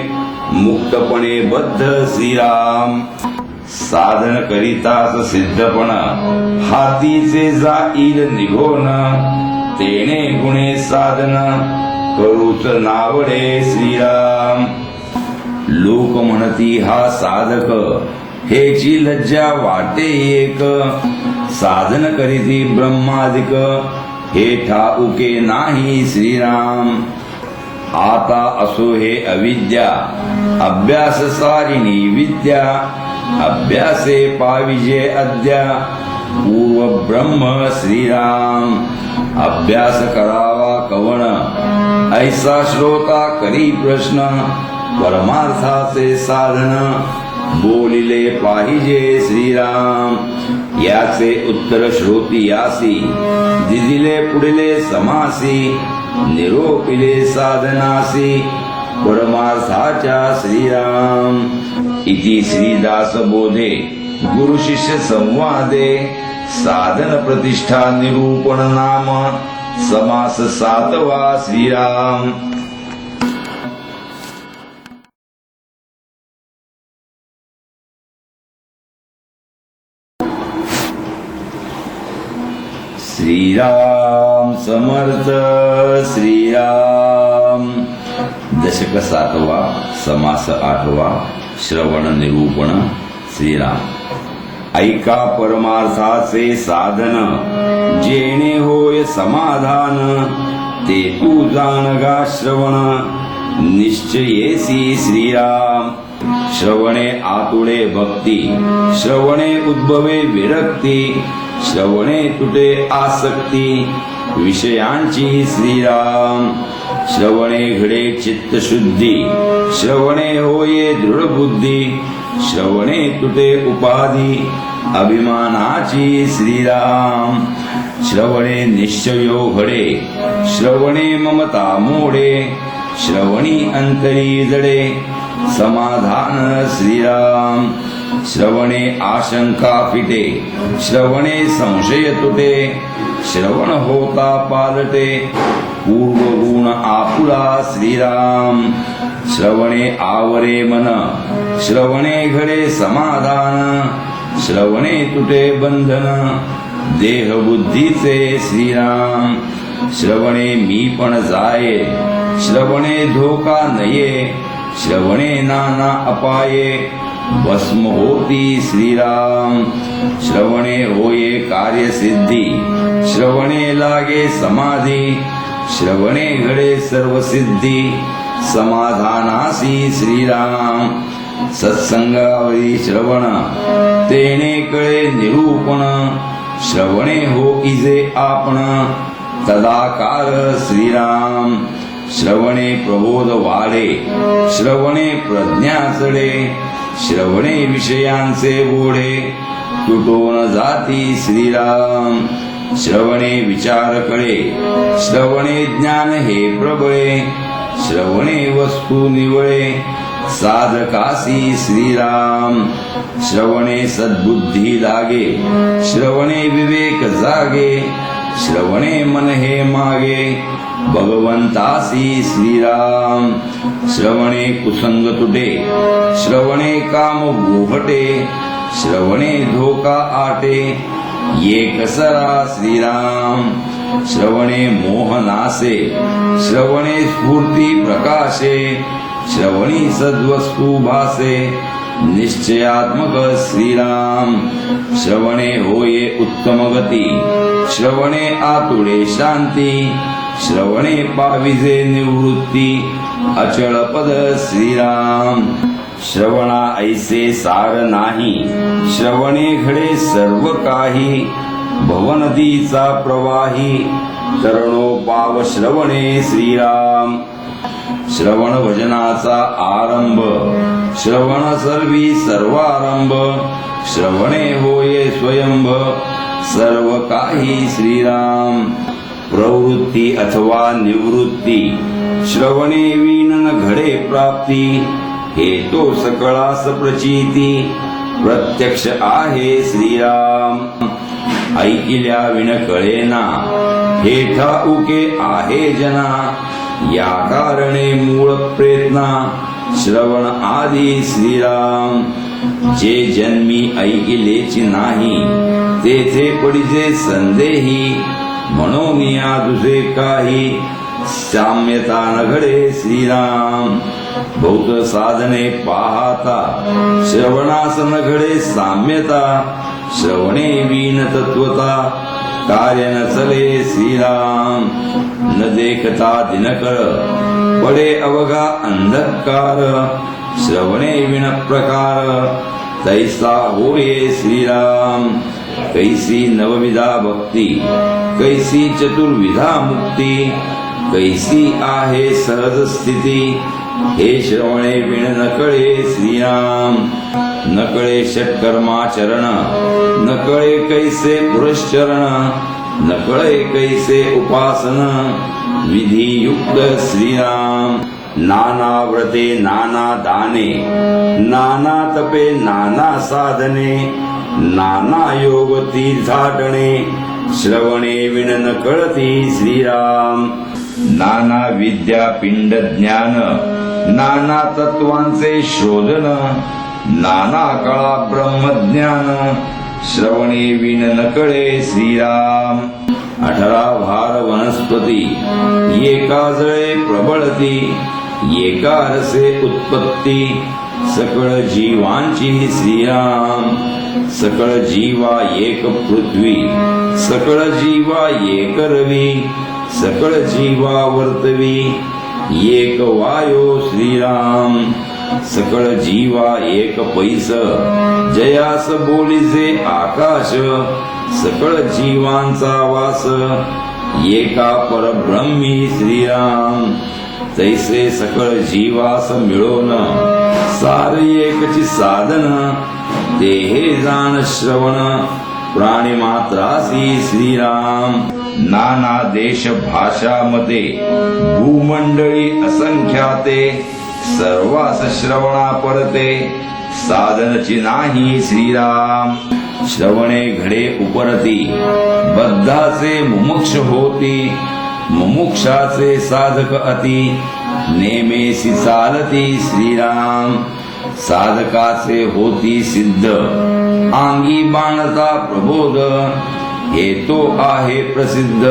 मुक्तपणे बद्ध श्रीराम साधन करिताच सिद्धपण हातीचे जाईल निघोन तेने गुणे साधन करूच नावडे श्रीराम लोक म्हणती हा साधक हेची लज्जा वाटे एक साधन करीती ब्रह्मादिक हे ठाऊके नाही श्रीराम आता असो हे अविद्या अभ्यास सारिणी विद्या अभ्यासे पाविजे अद्या पूर्व ब्रह्म श्रीराम अभ्यास करावा कवण ऐसा श्रोता करी प्रश्न परमार्थाचे साधन बोलिले पाहिजे श्रीराम याचे उत्तर श्रोतियासी दिदिले पुढले समासी निरोपिले साधनासी परमार्थाच्या श्रीराम इति श्रीदास बोधे गुरु शिष्य संवादे साधन प्रतिष्ठा निरूपण नाम समास 7वा श्रीराम श्रीराम समर्थ श्रीराम दशक 7वा समास 8वा श्रवण निरूपण श्रीराम ऐका परमार्थाचे साधन जेणे होय समाधान ते तू जाणगा श्रवण निश्चयेसी श्रीराम श्रवणे आतुडे भक्ती श्रवणे उद्भवे विरक्ती श्रवणे तुटे आसक्ती विषयांची श्रीराम श्रवणे घडे चित्त शुद्धी श्रवणे होये दृढ बुद्धी श्रवणे तुटे उपाधी अभिमानाची श्रीराम श्रवणे निश्चयो घडे श्रवणे ममता मोडे श्रवणी अंतरी जडे समाधान श्रीराम श्रवणे आशंका फिटे श्रवणे संशय तुटे श्रवण होता पालटे पूर्व गुण आपुला श्रीराम श्रवणे आवरे मन श्रवणे घडे समाधान श्रवणे तुटे बंधन देह बुद्धीचे श्रीराम श्रवणे मी पण जाये श्रवणे धोका नये श्रवणे नाना अपाये भस्म होती श्रीराम श्रवणे होये कार्यसिद्धी श्रवणे लागे समाधी श्रवणे घडे सर्व सिद्धी समाधानासी श्रीराम सत्संगावरी श्रवण तेने कळे निरूपण श्रवणे हो इजे आपण तदाकार श्रीराम श्रवणे प्रबोध वाढे श्रवणे प्रज्ञा चढे श्रवणे विषयांचे बोढे तुटून जाती श्रीराम श्रवणे विचार कळे श्रवणे ज्ञान हे प्रबळे श्रवणे वस्तू निवळे साधकासी श्रीराम श्रवणे सद्बुद्धी लागे श्रवणे विवेक जागे श्रवणे मन हे मागे भगवंतासी श्रीराम श्रवणे कुसंग तुटे श्रवणे काम गोहटे श्रवणे धोका आटे एक सरा श्रीराम श्रवणे मोह नासे श्रवणे स्फूर्ती प्रकाशे श्रवणी सद्वस्तु भासे निश्चयात्मक श्रीराम श्रवणे होये उत्तम गती श्रवणे आतुडे शांती श्रवणे पाविजे निवृत्ती अचळ पद श्रीराम श्रवणा ऐसे सार नाही श्रवणे घडे सर्व काही भवनदीचा प्रवाही तरणो पाव श्रवणे श्रीराम. श्रवण भजनाचा आरंभ, श्रवण सर्वी सर्वारंभ, श्रवणे होये स्वयंभ सर्व काही श्रीराम. प्रवृत्ती अथवा निवृत्ती श्रवणे विन न घडे प्राप्ती, हे तो सकळास प्रचिती प्रत्यक्ष आहे श्रीराम. ऐकिल्या विण कळेना हे ठाऊके आहे जना, या कारणे मूळ प्रेरणा श्रवण आदी श्रीराम. जे जन्मी ऐकिलेची नाही तेथे पडिजे संदेही, म्हणून या तुझे काही साम्यता न घडे श्रीराम. भौत साधने पाहता श्रवणास न घडे साम्यता, श्रवणे विन तत्वता कार्य न चले श्रीराम. न देखता दिनकर पडे अवघा अंधकार, श्रवणे विण प्रकार तैसा होये श्रीराम. कैसी नवविधा भक्ती, कैसी चतुर्विधा मुक्ती, कैसी आहे सहज स्थिती, हे श्रवणे विण न कळे श्रीराम. न कळे षट्कर्माचरण, न कळे कैसे पुरश्चरण, न कळे कैसे उपासन विधियुक्त श्रीराम. नाना व्रते नाना दाने, नाना तपे नाना साधने, नाना योग तीर्थाटणे, श्रवणे विण न कळती श्रीराम. नाना विद्या पिंड ज्ञान, नाना तत्वांचे शोधन, नाना कळा ब्रह्मज्ञान, श्रवणे विण न कळे श्रीराम. 18 भार वनस्पती एका जळे प्रबळती, एका रसे उत्पत्ती सकळ जीवांची श्रीराम. सकळ जीवा एक पृथ्वी, सकळ जीवा एक रवी, सकळ जीवा वर्तवी एक वायो श्रीराम. सकळ जीवा एक पैस, जयास बोलिजे आकाश, सकळ जीवांचा वास एका परब्रह्मी श्रीराम. तैसे सकळ जीवास मिळोन सार एकची साधन, ते हे जाण श्रवण प्राणी मात्रासी श्रीराम. नाना देश भाषा मते भूमंडळी असंख्याते, सर्वास श्रवणा परते साधनची नाही श्रीराम. श्रवणे घडे उपरती बद्धाचे मुमुक्ष होती, मुमुक्षाचे साधक अति नेमेसी चालती श्रीराम. साधकाचे होती सिद्ध अंगी बाणता प्रबोध, हे तो आहे प्रसिद्ध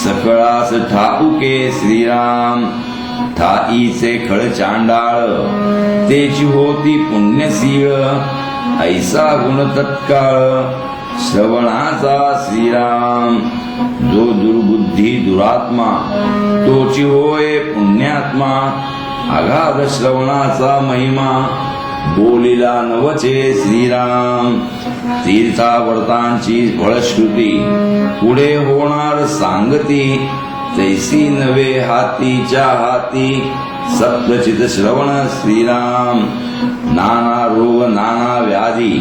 सकळास ठाऊके श्रीराम. ठाईचे खळ चांडाळ तेची होती पुण्यशीळ, ऐसा गुण तत्काळ श्रवणाचा श्रीराम. जो दुर्बुद्धी दुरात्मा तोची होय पुण्यात्मा, अगाध श्रवणाचा महिमा बोलिला नवचे श्रीराम. तीर्थावर्तांची फळश्रुती पुढे होणार सांगती, तैसी नवे हातीच्या हाती सप्तचित श्रवण श्रीराम. नाना रोग नाना व्याधी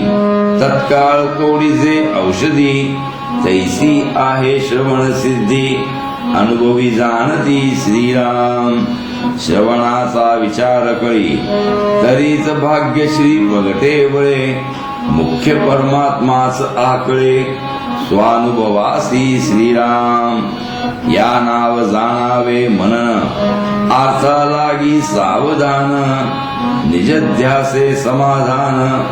तत्काळ तोडीचे औषधी, तैसी आहे श्रवण सिद्धी अनुभवी जाणती श्रीराम. श्रवणाचा विचार कळी तरीच भाग्यश्री प्रगटे वळे, मुख्य परमात्माच आकळे स्वानुभवासी श्रीराम. या नाव जाणावे मनन अर्था लागी सावधान, निजध्यासे समाधान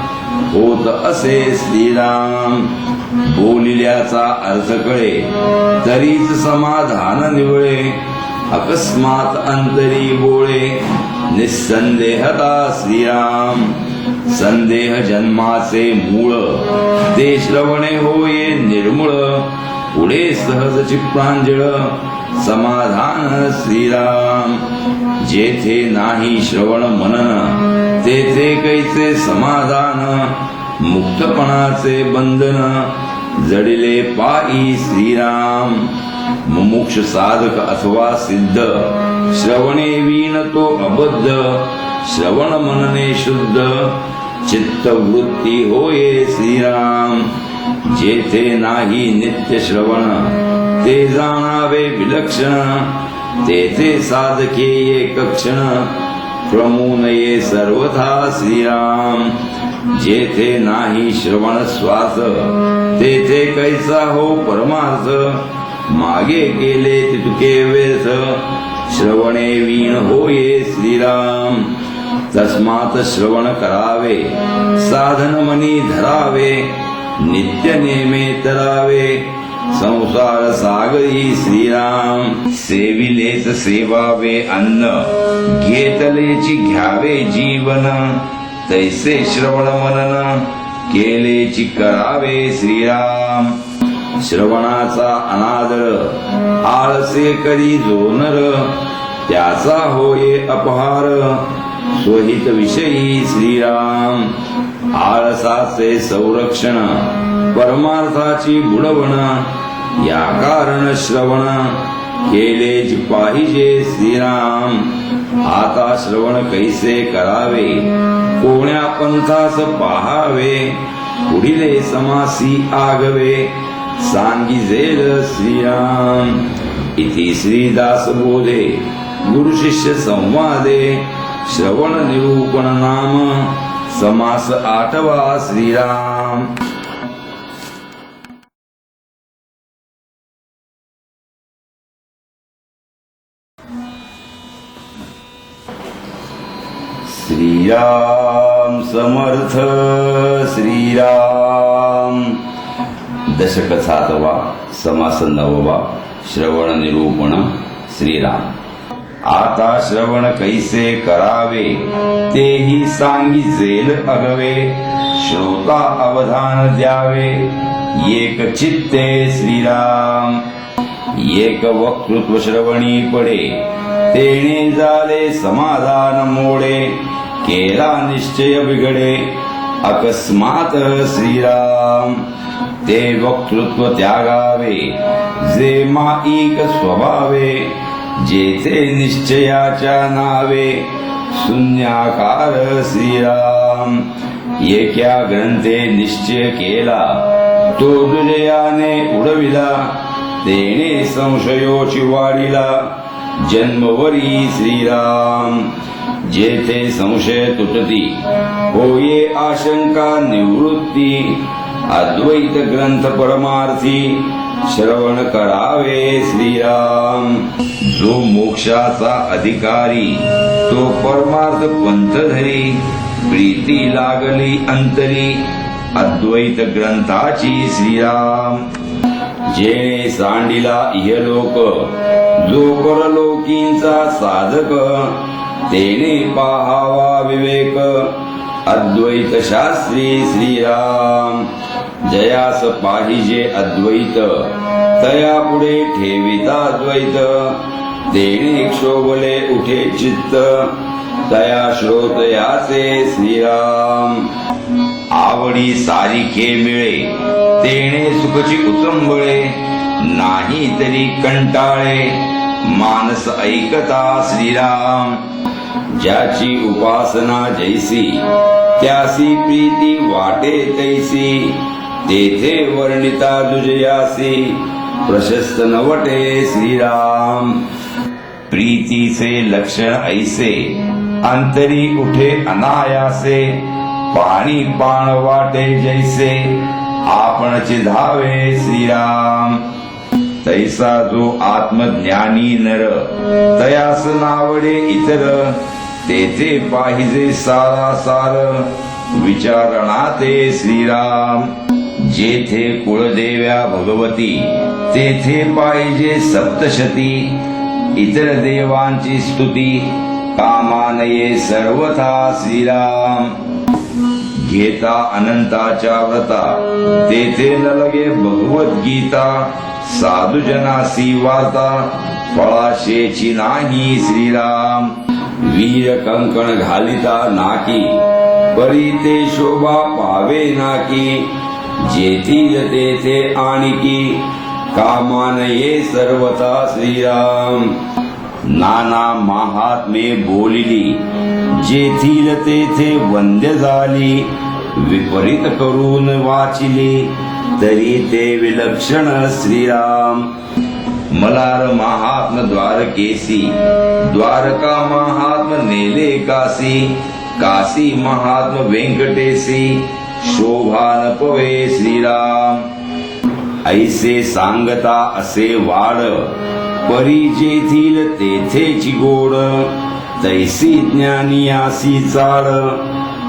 होत असे श्रीराम. बोलिल्याचा अर्थ कळे तरीच समाधान निवळे, अकस्मात अंतरी बोळे निसंदेहता श्रीराम. संदेह जन्माचे मूळ ते श्रवणे होये निर्मूळ, पुढे सहज चिप्रांजळ समाधान श्रीराम. जेथे नाही श्रवण मनन तेथे कैसे समाधान, मुक्तपणाचे बंधन जडिले पायी श्रीराम मुमुक्ष साधक अथवा सिद्ध श्रवणे वीण तो अबद्ध श्रवण मनने शुद्ध चित्त वृत्ती होये श्रीराम जेथे नाही नित्य श्रवण ते जाणावे विलक्षण तेथे साधके एक क्षण प्रमुनये सर्वथा श्रीराम जेथे नाही श्रवण श्वास तेथे कैसा हो परमार्थ मागे गेले तितके व्यर्थ श्रवणे वीण होये श्रीराम तस्मात श्रवण करावे साधन मनी धरावे नित्य नेमे तरावे संसार सागरी श्रीराम सेविलेच सेवावे अन्न घेतलेची घ्यावे जीवन तैसे श्रवण मनन केलेची करावे श्रीराम श्रवणाचा अनादर आळसे करी जो नर त्याचा होये अपहार स्वहित विषयी श्रीराम आळसाचे संरक्षण परमार्थाची बुडवण या कारण श्रवण केलेच पाहिजे श्रीराम आता श्रवण कैसे करावे कोण्या पंथास पाहावे पुढिले समासी आगवे सांगिजेल श्रीराम इति श्रीदास बोधे गुरु शिष्य संवादे श्रवण निरूपण नाम समास 8वा श्रीराम श्रीराम समर्थ श्रीराम दशक 7वा समास 9वा श्रवण निरूपण श्रीराम आता श्रवण कैसे करावे तेही सांगिजेल अगवे श्रोता अवधान द्यावे एक चित्ते श्रीराम एक वक्तृत्व श्रवणी पडे तेणे झाले समाधान मोडे केला निश्चय बिघडे अकस्मात श्रीराम ते वक्तृत्व त्यागावे जे माईक स्वभावे जेथे निश्चयाच्या नावे शून्याकार श्रीराम एका ग्रंथे निश्चय केला तो दुजयाने उडविला तेने संशयोची वाढिला जन्मवरी श्रीराम जेथे संशय तुटती होये आशंका निवृत्ती अद्वैत ग्रंथ परमार्थी श्रवण करावे श्रीराम जो मोक्षाचा अधिकारी तो परमार्थ पंथ धरी प्रीती लागली अंतरी अद्वैत ग्रंथाची श्रीराम जेणे सांडिला इहलोक जो परलोकींचा साधक तेने पाहावा विवेक अद्वैत शास्त्री श्रीराम जयास पाहिजे अद्वैत तया पुढे ठेविता द्वैत तेने क्षोभले उठे चित्त तया श्रोतयाचे श्रीराम आवडी सारिखे मिळे तेने सुखची उचंबळे नाही तरी कंटाळे मानस ऐकता श्रीराम ज्याची उपासना जैसी त्यासी प्रीती वाटे तैसी तेथे वर्णिता दुजयासी प्रशस्त नवटे श्रीराम प्रीतीचे लक्षण ऐसे अंतरी उठे अनायासे पाणी पाण वाटे जैसे आपणचे धावे श्रीराम तैसा जो आत्मज्ञानी नर तयास नावडे इतर तेथे पाहिजे सारा सार विचारणाते श्रीराम जेथे कुळदेव्या भगवती तेथे पाहिजे सप्तशती इतर देवांची स्तुती कामानये सर्वथा श्रीराम घेता अनंताच्या व्रता तेथे न लगे भगवद्गीता साधुजनासी वार्ता फळाशेची नाही श्रीराम वीर कंकण घालिता नाकी परी ते शोभा पावे नाकी जेथील तेथे आणिकी कामानये सर्वथा श्रीराम. नाना महात्मे बोलिली जेथील तेथे वंद्य झाली. विपरीत करून वाचिली तरी ते विलक्षण श्रीराम. मलार महात्म द्वारकेसी द्वारका महात्म नेले काशी. काशी महात्म व्यंकटेशी शोभा न पवे श्रीराम. ऐसे सांगता असे वाड परी जेथील तेथेची गोड. तैसी ज्ञानियासी चाड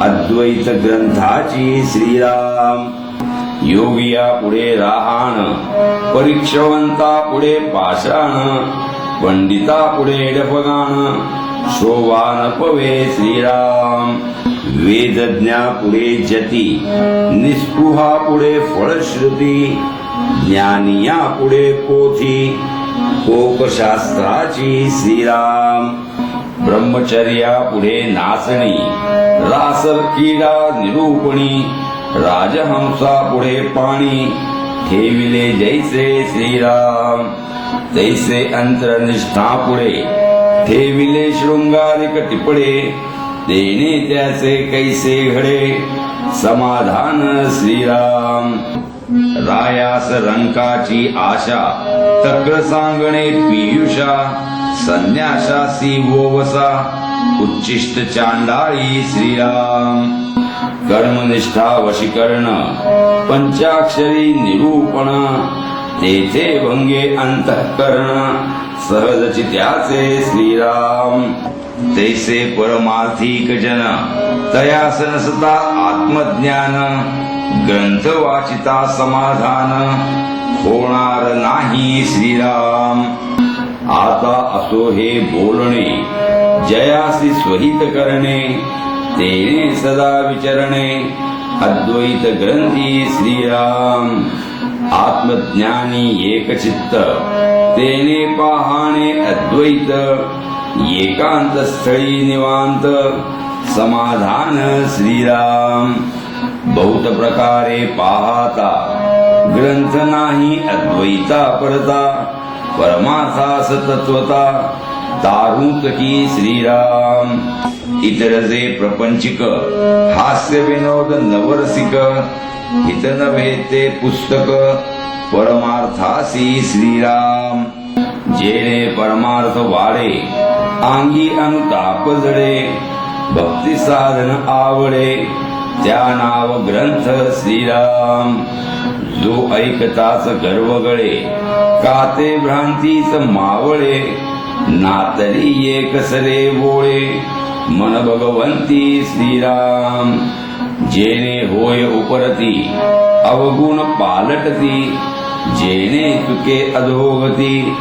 अद्वैत ग्रंथाची श्रीराम. योगिया पुढे राहाण परीक्षवंता पुढे पाषाण. पंडिता पुढे डफगाण शोभा न पवे श्रीराम. वेदज्ञा पुढे जती निस्पृहा पुढे फळश्रुती. ज्ञानिया पुढे पोथी कोकशास्त्राची श्रीराम. ब्रह्मचर्या पुढे नाचणी रासर क्रीडा निरूपणी. राजहंसा पुढे पाणी ठेविले जैसे श्रीराम. तैसे अंतरनिष्ठा पुढे ठेविले शृंगारिक टिपडे. देणे त्याचे कैसे घडे समाधान श्रीराम. रायास रंकाची आशा तक्र सांगणे पियुषा. संन्याशासी वोवसा उच्चिष्ट चांडाळी श्रीराम. कर्मनिष्ठा वशीकरण पंचाक्षरी निरूपण. तेथे भंगे अंतःकरण सहजची त्याचे श्रीराम. तैसे परमार्थिक जन तयास नसता आत्मज्ञान. ग्रंथ वाचिता समाधान होणार नाही श्रीराम. आता असो हे बोलणे जयासी स्वहित करणे. तेने सदा विचरणे अद्वैत ग्रंथी श्रीराम. आत्मज्ञानी एकचित्त तेने पाहाणे अद्वैत. एकांत स्थळी निवांत समाधान श्रीराम. बहुत प्रकारे पाहता ग्रंथ नाही अद्वैता परता. परमार्थास तत्वता तारूत की श्रीराम. इतर जे प्रपंचिक हास्य विनोद नवरसिक. हित नव्हे ते पुस्तक परमार्थासी श्रीराम. जेणे परमार्थ वाढे अंगी अनुताप जडे. भक्ती साधन आवडे त्या नाव ग्रंथ श्रीराम. जो ऐकताच गर्व गळे काते भ्रांतीच मावळे. नातरी एकसरे बोळे मन भगवंती श्रीराम. जेणे होय उपरती अवगुण पालटती. जेणे तुके अधोगती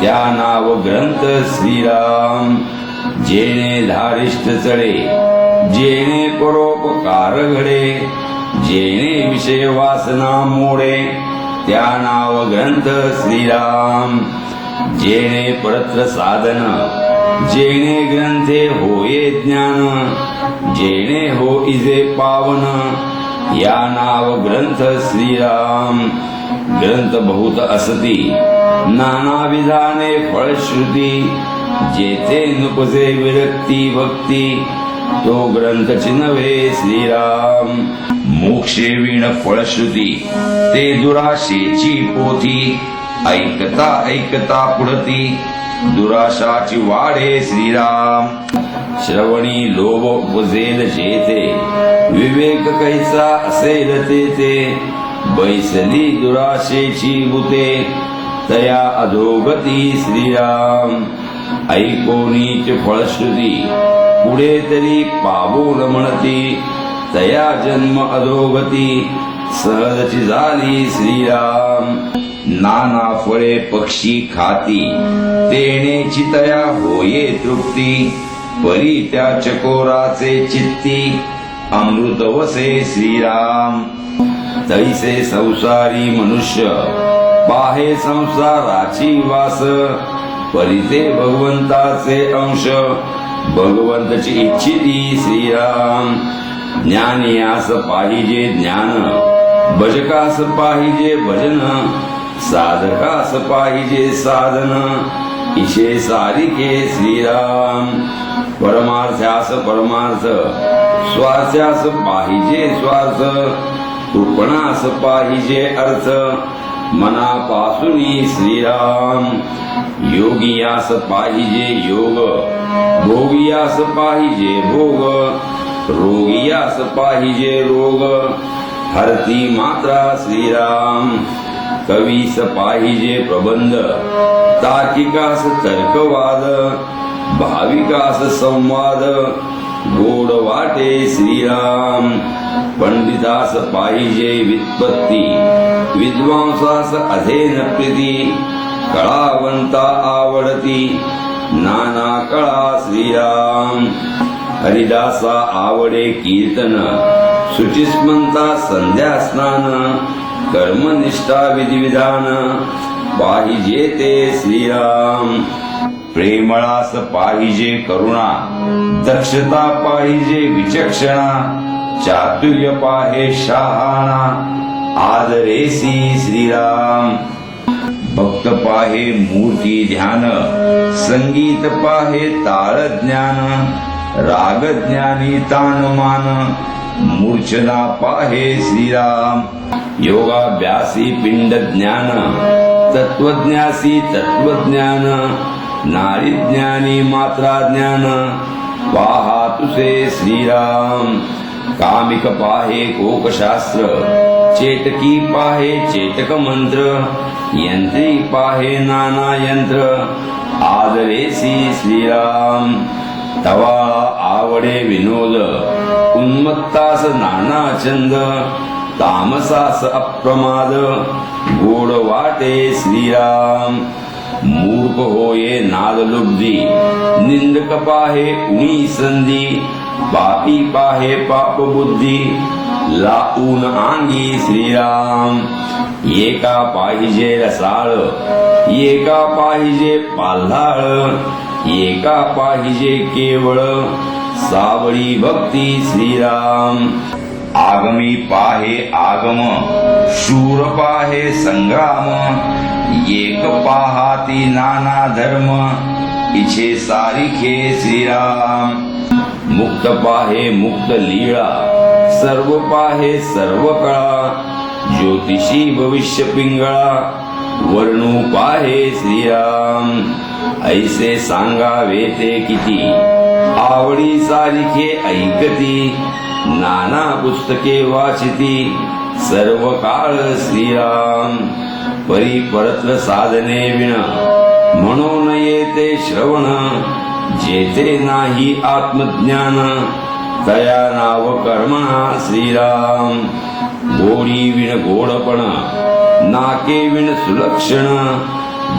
त्या नाव ग्रंथ श्रीराम. जेणे धारिष्ठ चढे जेणे परोपकार घडे. जेणे विषय वासना मोडे त्या नाव ग्रंथ श्रीराम. जेणे परत्र साधन जेणे ग्रंथे होये ज्ञान. जेणे हो इजे पावन या नाव ग्रंथ श्रीराम. ग्रंथ बहुत असती नाना विधाने फळश्रुती. जेथे नुपजे विरक्ती भक्ती तो ग्रंथ चिन्हवे श्रीराम. मोक्षे विण फळश्रुती ते दुराशेची पोथी. ऐकता ऐकता पुढती दुराशाची वाढे श्रीराम. श्रवणी लोभ उपजेल जेथे विवेक कैसा असेल तेथे. बैसली दुराशेची भूते तया अधोगती श्रीराम. ऐकोनीच फळश्रुती पुढे तरी पाबोन म्हणती. तया जन्म अधोगती सहजची झाली श्रीराम. नाना फळे पक्षी खाती तेनेची तया होये तृप्ती. परी त्या चकोराचे चित्ती अमृत वसे श्रीराम. तैसे संसारी मनुष्य पाहे संसाराची वास. परी ते भगवंताचे अंश भगवंताची इच्छिती श्रीराम. ज्ञानियास पाहिजे ज्ञान भजकास पाहिजे भजन, साधकास पाहिजे साधन, इशे सारिके श्रीराम. परमार्थ्यास परमार्थ, स्वार्थ्यास पाहिजे स्वार्थ, कृपणास पाहिजे अर्थ, मनापासूनी श्रीराम. योगियास पाहिजे योग, भोगियास पाहिजे भोग, रोगियास पाहिजे रोग, हरती मात्रा श्रीराम. कवीस पाहिजे प्रबंध, तार्किकास तर्कवाद, भाविकास संवाद, गोड वाटे श्रीराम. पंडितास पाहिजे व्युत्पत्ती, विद्वांसास अधेन प्रीती, कळावंता आवडती, नाना कळा श्रीराम. हरिदासा आवडे कीर्तन, शुचिस्मंता संध्या स्नान, कर्मनिष्ठा विधिविधान, पाहिजे ते श्रीराम. प्रेमळास पाहिजे करुणा, दक्षता पाहिजे विचक्षणा, चातुर्य पाहे शहाणा, आदरेसी श्रीराम. भक्त पाहे मूर्ती ध्यान, संगीत पाहे ताळ ज्ञान, राग ज्ञानी तानमान, मूर्छना पाहे श्रीराम. योगाभ्यासी पिंड ज्ञान, तत्वज्ञासी तत्वज्ञान, नारी ज्ञानी मात्रा ज्ञान, पाहा तुसे श्रीराम. कामिक पाहे कोकशास्त्र, चेतकी पाहे चेतक मंत्र, यंत्री पाहे नाना यंत्र, आदरेसी श्रीराम. तवाळा आवडे विनोद, उन्मत्तास नाना छंद, तामसास अप्रमाद, गोड वाटे श्रीराम. मूर्ख होये नादलुब्धी, निंदक पाहे उणी संधी, पापी पाहे पाप बुद्धी, लावून अंगी श्रीराम. एका पाहिजे रसाळ, एका पाहिजे पाल्हाळ, एका पाहिजे केवळ, सावळी भक्ती श्रीराम. आगमी पाहे आगम, शूर पाहे संग्राम, एक पाहाती नाना धर्म, इछे सारिखे श्रीराम. मुक्त पाहे मुक्त लीळा, सर्व पाहे सर्व कळा, ज्योतिषी भविष्य पिंगळा, वर्णू पाहे श्रीराम. ऐसे सांगावे ते किती, आवडी सारिखे ऐकती, नाना पुस्तके वाचिती, सर्व काळ श्रीराम. परी परत्र साधने विण, म्हणून येते श्रवण, जेथे नाही आत्मज्ञान, तया नाव कर्मणा श्रीराम. गोडी विण गोडपण, नाके विण सुलक्षण,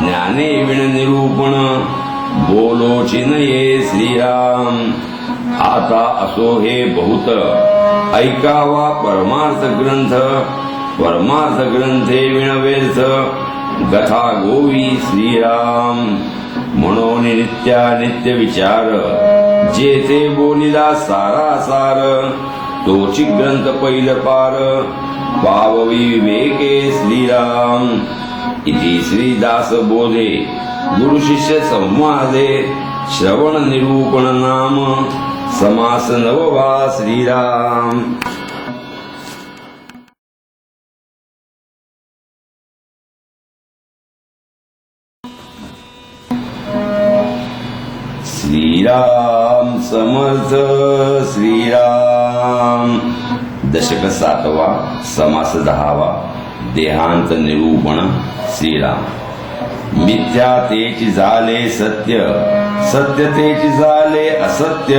ज्ञाने विण निरूपण, बोलोची नये श्रीराम. आता असो हे बहुत, ऐकावा परमार्थ ग्रंथ, परमार्थ ग्रंथे विण व्यर्थ, गथा गोवी श्रीराम. म्हणून नित्या नित्य विचार, जेथे बोलिला सारा सार, तोची ग्रंथ पैल पार, पाववी विवेके श्रीराम. इति श्रीदास बोधे, गुरु शिष्य संवादे, श्रवण निरूपण नाम, समास नववा श्रीराम. श्रीराम समर्थ श्रीराम. दशक 7वा, समास 10वा, देहांत निरूपण श्रीराम. मिथ्या तेची झाले सत्य, सत्य तेची झाले असत्य,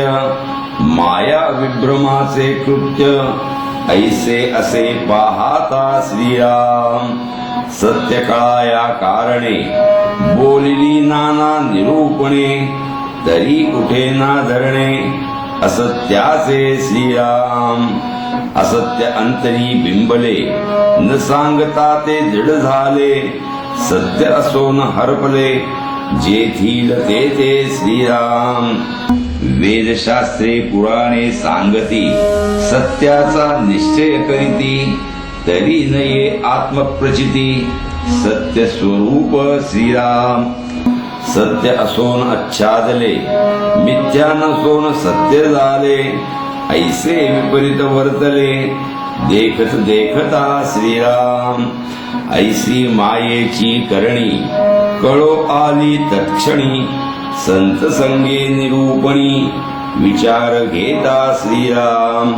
माया विभ्रमाचे कृत्य, ऐसे असे पाहता श्रीराम. सत्य कळाया कारणे, बोलिली नाना निरूपणे, तरी कुठे ना धरणे, असत्याचे श्रीराम. असत्य अंतरी बिंबले, न सांगता ते दृढ झाले, सत्य असो न हरपले, जेथील तेथे श्रीराम. वेदशास्त्रे पुराणे सांगती, सत्याचा निश्चय करीती, तरी नये आत्मप्रचिती सत्य स्वरूप श्रीराम. सत्य असोन आच्छादले मिथ्या नसोन सत्य झाले ऐसे विपरीत वर्तले देखत देखता श्रीराम. ऐसी मायेची करणी कळो आली तत्क्षणी संत संगे निरूपणी विचार घेता श्रीराम.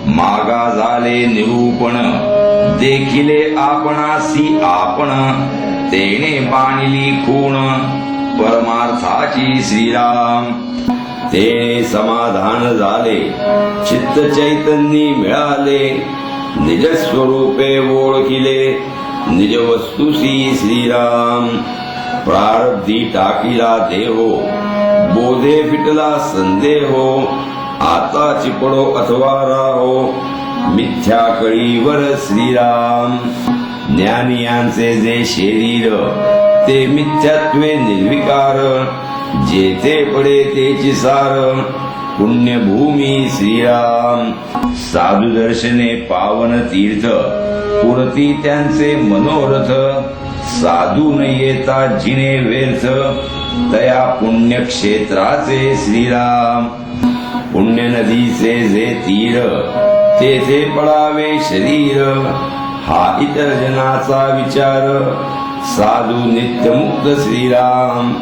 मागा झाले निरूपण देखिले आपणासी आपण तेने बाणिली खूण परमार्थाची श्रीराम. तेने समाधान झाले चित्त चैतन्य मिळाले निज स्वरूपे ओळखिले निज वस्तुसी श्रीराम. प्रारब्धी टाकीला देहो बोधे फिटला संदेहो आताची पडो अथवा राहो मिथ्या कळीवर श्रीराम. ज्ञानियांचे जे शरीर ते मिथ्यात्वे निर्विकार जेथे पडे तेची सार पुण्यभूमी श्रीराम. साधू दर्शने पावन तीर्थ पुरती त्यांचे मनोरथ साधू न येता जिने व्यर्थ तया पुण्यक्षेत्राचे श्रीराम. पुण्य नदीचे जे तीर तेथे पडावे शरीर हा इतर जनाचा विचार साधू नित्यमुक्त श्रीराम.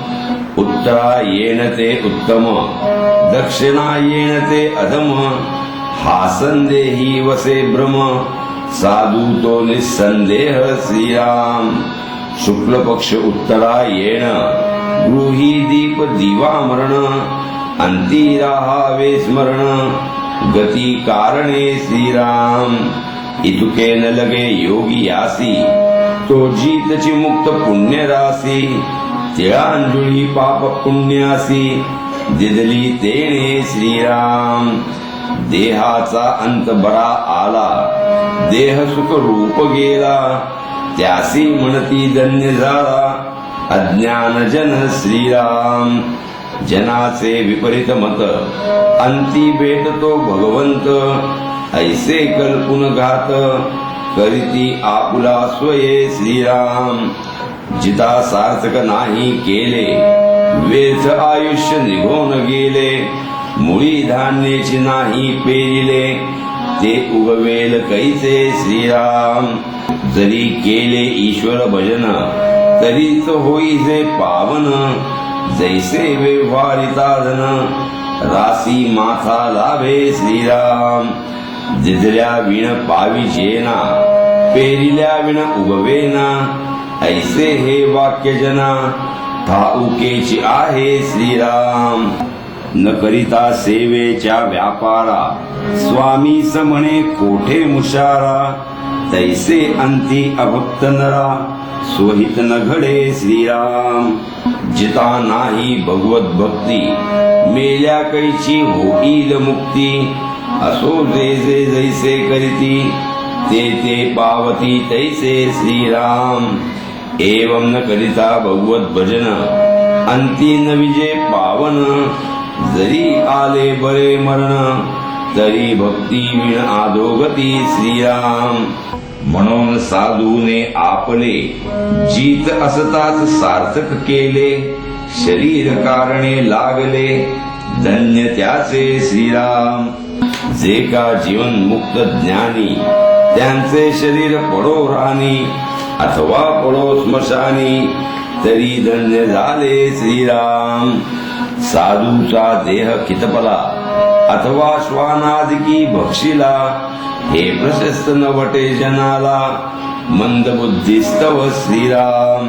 उत्तरा येण ते उत्तम दक्षिणा येण ते अधम हा संदेही वसे भ्रम साधू तो निसंदेह श्रीराम. शुक्ल पक्ष उत्तरा येण गृही दीप दिवा मरण अंती राहावे स्मरण गती कारणे श्रीराम. इतुके न लगे योगी यासी तो जीतची मुक्त पुण्य रासी तिळांजुळी पाप पुण्यासी दिदली तेने श्रीराम. देहाचा अंत बरा आला देह सुख रूप गेला त्यासी म्हणती धन्य झाला अज्ञान जन श्रीराम. जनाचे विपरीत मत अंती भेटतो भगवंत ऐसे कल्पुन घात करीती आपुला स्वये श्रीराम. जिता सार्थक नाही केले व्यर्थ आयुष्य निघून गेले मुळी धान्याची नाही पेरिले ते उगवेल कैसे श्रीराम. जरी केले ईश्वर भजन तरीच होई जे पावन जैसे व्यवहारिता धन राशी माथा लाभे श्रीराम. दिदल्या विण पाविजेना पेरिल्या विण उगवेना ऐसे हे वाक्य जना ठाऊकेची आहे श्रीराम. न करिता सेवेच्या व्यापारा स्वामी समणे कोठे मुशारा तैसे अंती अभक्त नरा स्वहित न घडे श्रीराम. जिता नाही भगवत भक्ती मेल्या कैची होईल मुक्ती असो जे जे जैसे करीती ते ते पावती तैसे श्रीराम. एवं न करिता भगवत भजन अंती न विजय पावन जरी आले बरे मरण तरी भक्ती विण आधोगती श्रीराम. म्हणून साधूने आपले जीत असताच सार्थक केले शरीर कारणे लागले धन्य त्याचे श्रीराम. जे का जीवन मुक्त ज्ञानी त्यांचे शरीर पडो राणी अथवा पडो स्मशानी तरी धन्य झाले श्रीराम. साधूचा देह कितपला अथवा श्वानादिकी भक्षिला हे प्रशस्त न वटे जनाला मंद बुद्धिस्तव श्रीराम.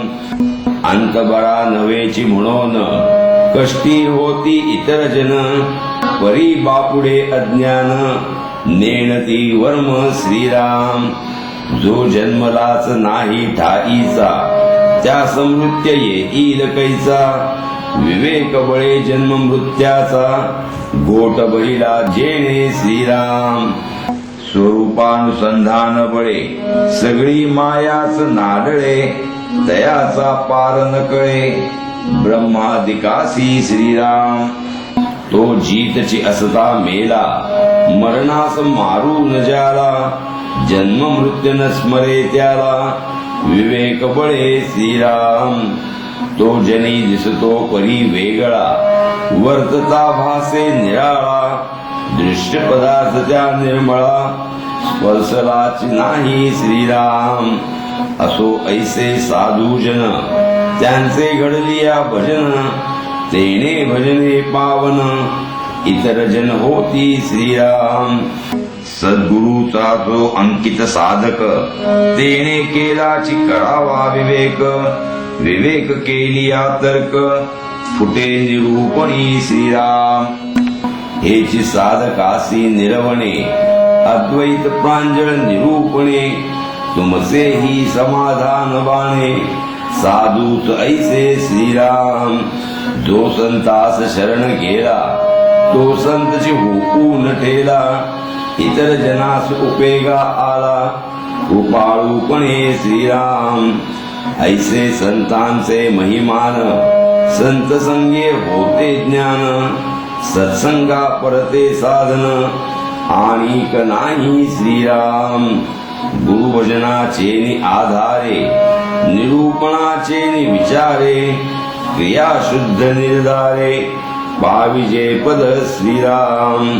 अंत बरा नवेची म्हणून कष्टी होती इतर जन परी बापुडे अज्ञान नेणती वर्म श्रीराम. जो जन्मलाच नाही ठाईचा त्या समृत्य येईल कैचा विवेक बळे जन्म मृत्याचा गोट बळीला जेणे श्रीराम. स्वरूपानुसंधान बळे सगळी मायाच नाडळे दयाचा पार न कळे ब्रह्मादिकासी श्रीराम. तो जीतची असता मेला मरणास मारू न जाला जन्म मृत्यू न स्मरे त्याला विवेक बळे श्रीराम. तो जनी दिसतो परी वेगळा वर्तता भासे निराळा. दृश्य पदार्थ त्या निर्मळा स्पर्शलाच नाही श्रीराम. असो ऐसे साधू जन त्यांचे घडलिया भजन. तेने भजने पावन इतर जन होती श्रीराम. सद्गुरूचा जो अंकित साधक तेने केलाची करावा विवेक. विवेक केलिया तर्क फुटे निरूपणी श्रीराम. हेची साधकासी निरवणे अद्वैत प्रांजळ निरूपणे. तुमचे ही समाधान बाणे साधूच ऐसे श्रीराम. जो संतास शरण गेला तो संतची हुकून ठेला. इतर जनास उपेगा आला कृपाळूपणे श्रीराम. ऐसे संतांचे महिमान संत संगे होते ज्ञान. सत्संगा परते साधन आणिक नाही श्रीराम. गुरुभजनाचे नि आधारे निरूपणाचे नि विचारे. क्रिया शुद्ध निर्धारे पाविजे पद श्रीराम.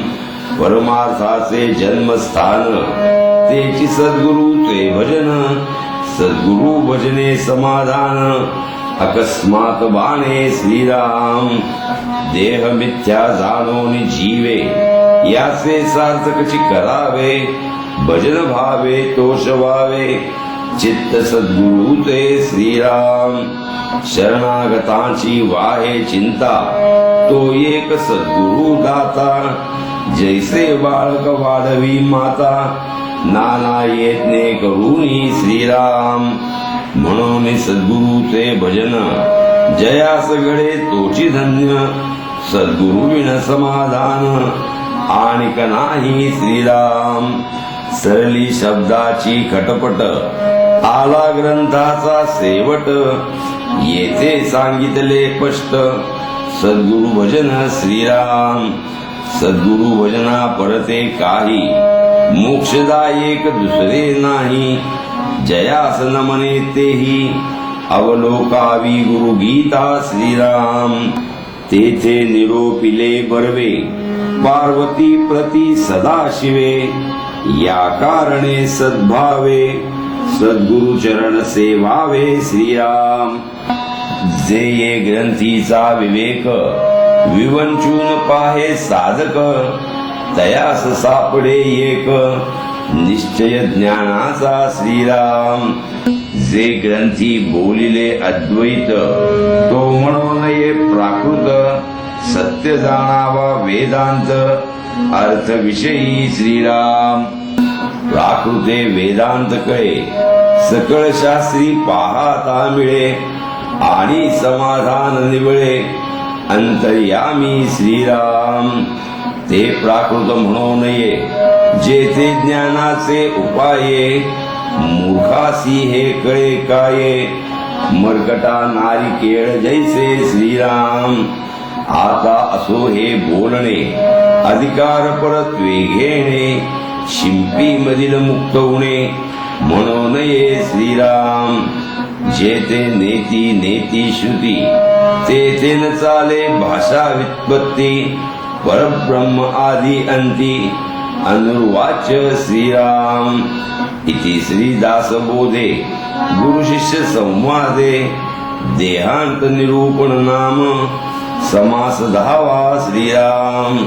परमार्थाचे जन्मस्थान तेची सद्गुरूचे भजन. सद्गुरु भजने समाधान अकस्मात बाणे श्रीराम. देह मिथ्या जाणून जीवे याचे सार्थकची करावे. भजन भावे तोष व्हावे चित्त सद्गुरूचे श्रीराम. शरणागतांची वाहे चिंता तो एक सद्गुरु दाता. जैसे बाळक वाढवी माता नाना यत्ने करुणी श्रीराम. म्हणून सद्गुरूचे भजन जयास घडे तोची धन्य. सद्गुरु विण समाधान आणिक नाही श्रीराम. सरली शब्दाची खटपट आला ग्रंथाचा सेवट. येथे सांगितले स्पष्ट सद्गुरु भजन श्रीराम. सद्गुरु भजना परते काही मोक्षदायक दुसरे नाही. जयास नमने तेही अवलोकावी गुरु गीता श्रीराम. तेथे निरोपिले बर्वे पार्वती प्रती सदाशिवे. या कारणे सद्भावे सद्गुरु चरण सेवावे श्रीराम. जे ये ग्रंथीचा विवेक विवंचून पाहे साधक. तयास सापडे एक निश्चय ज्ञानाचा श्रीराम. जे ग्रंथी बोलिले अद्वैत तो म्हणून ये प्राकृत. सत्य जाणावा वेदांत अर्थविषयी श्रीराम. प्राकृते वेदांत कळे सकळ शास्त्री पाहता मिळे. आणि समाधान निवळे अंतर्यामी श्रीराम. ते प्राकृत म्हणू नये जेथे ज्ञानाचे उपाये. मूर्खासी हे कळे काये मरकटा नारिकेळ जैसे श्रीराम. आता असो हे बोलणे अधिकार परत्वे घेणे. शिंपी मधील मुक्त होणे म्हणू नये श्रीराम. जेथे नेती नेती श्रुती तेथे न चाले भाषा व्युत्पत्ती. परब्रह्म आदि अंती अनुर्वाच्य श्रीराम. इति श्रीदास बोधे गुरु शिष्य संवादे. देहांत निरूपण नाम समास 10 श्रीराम.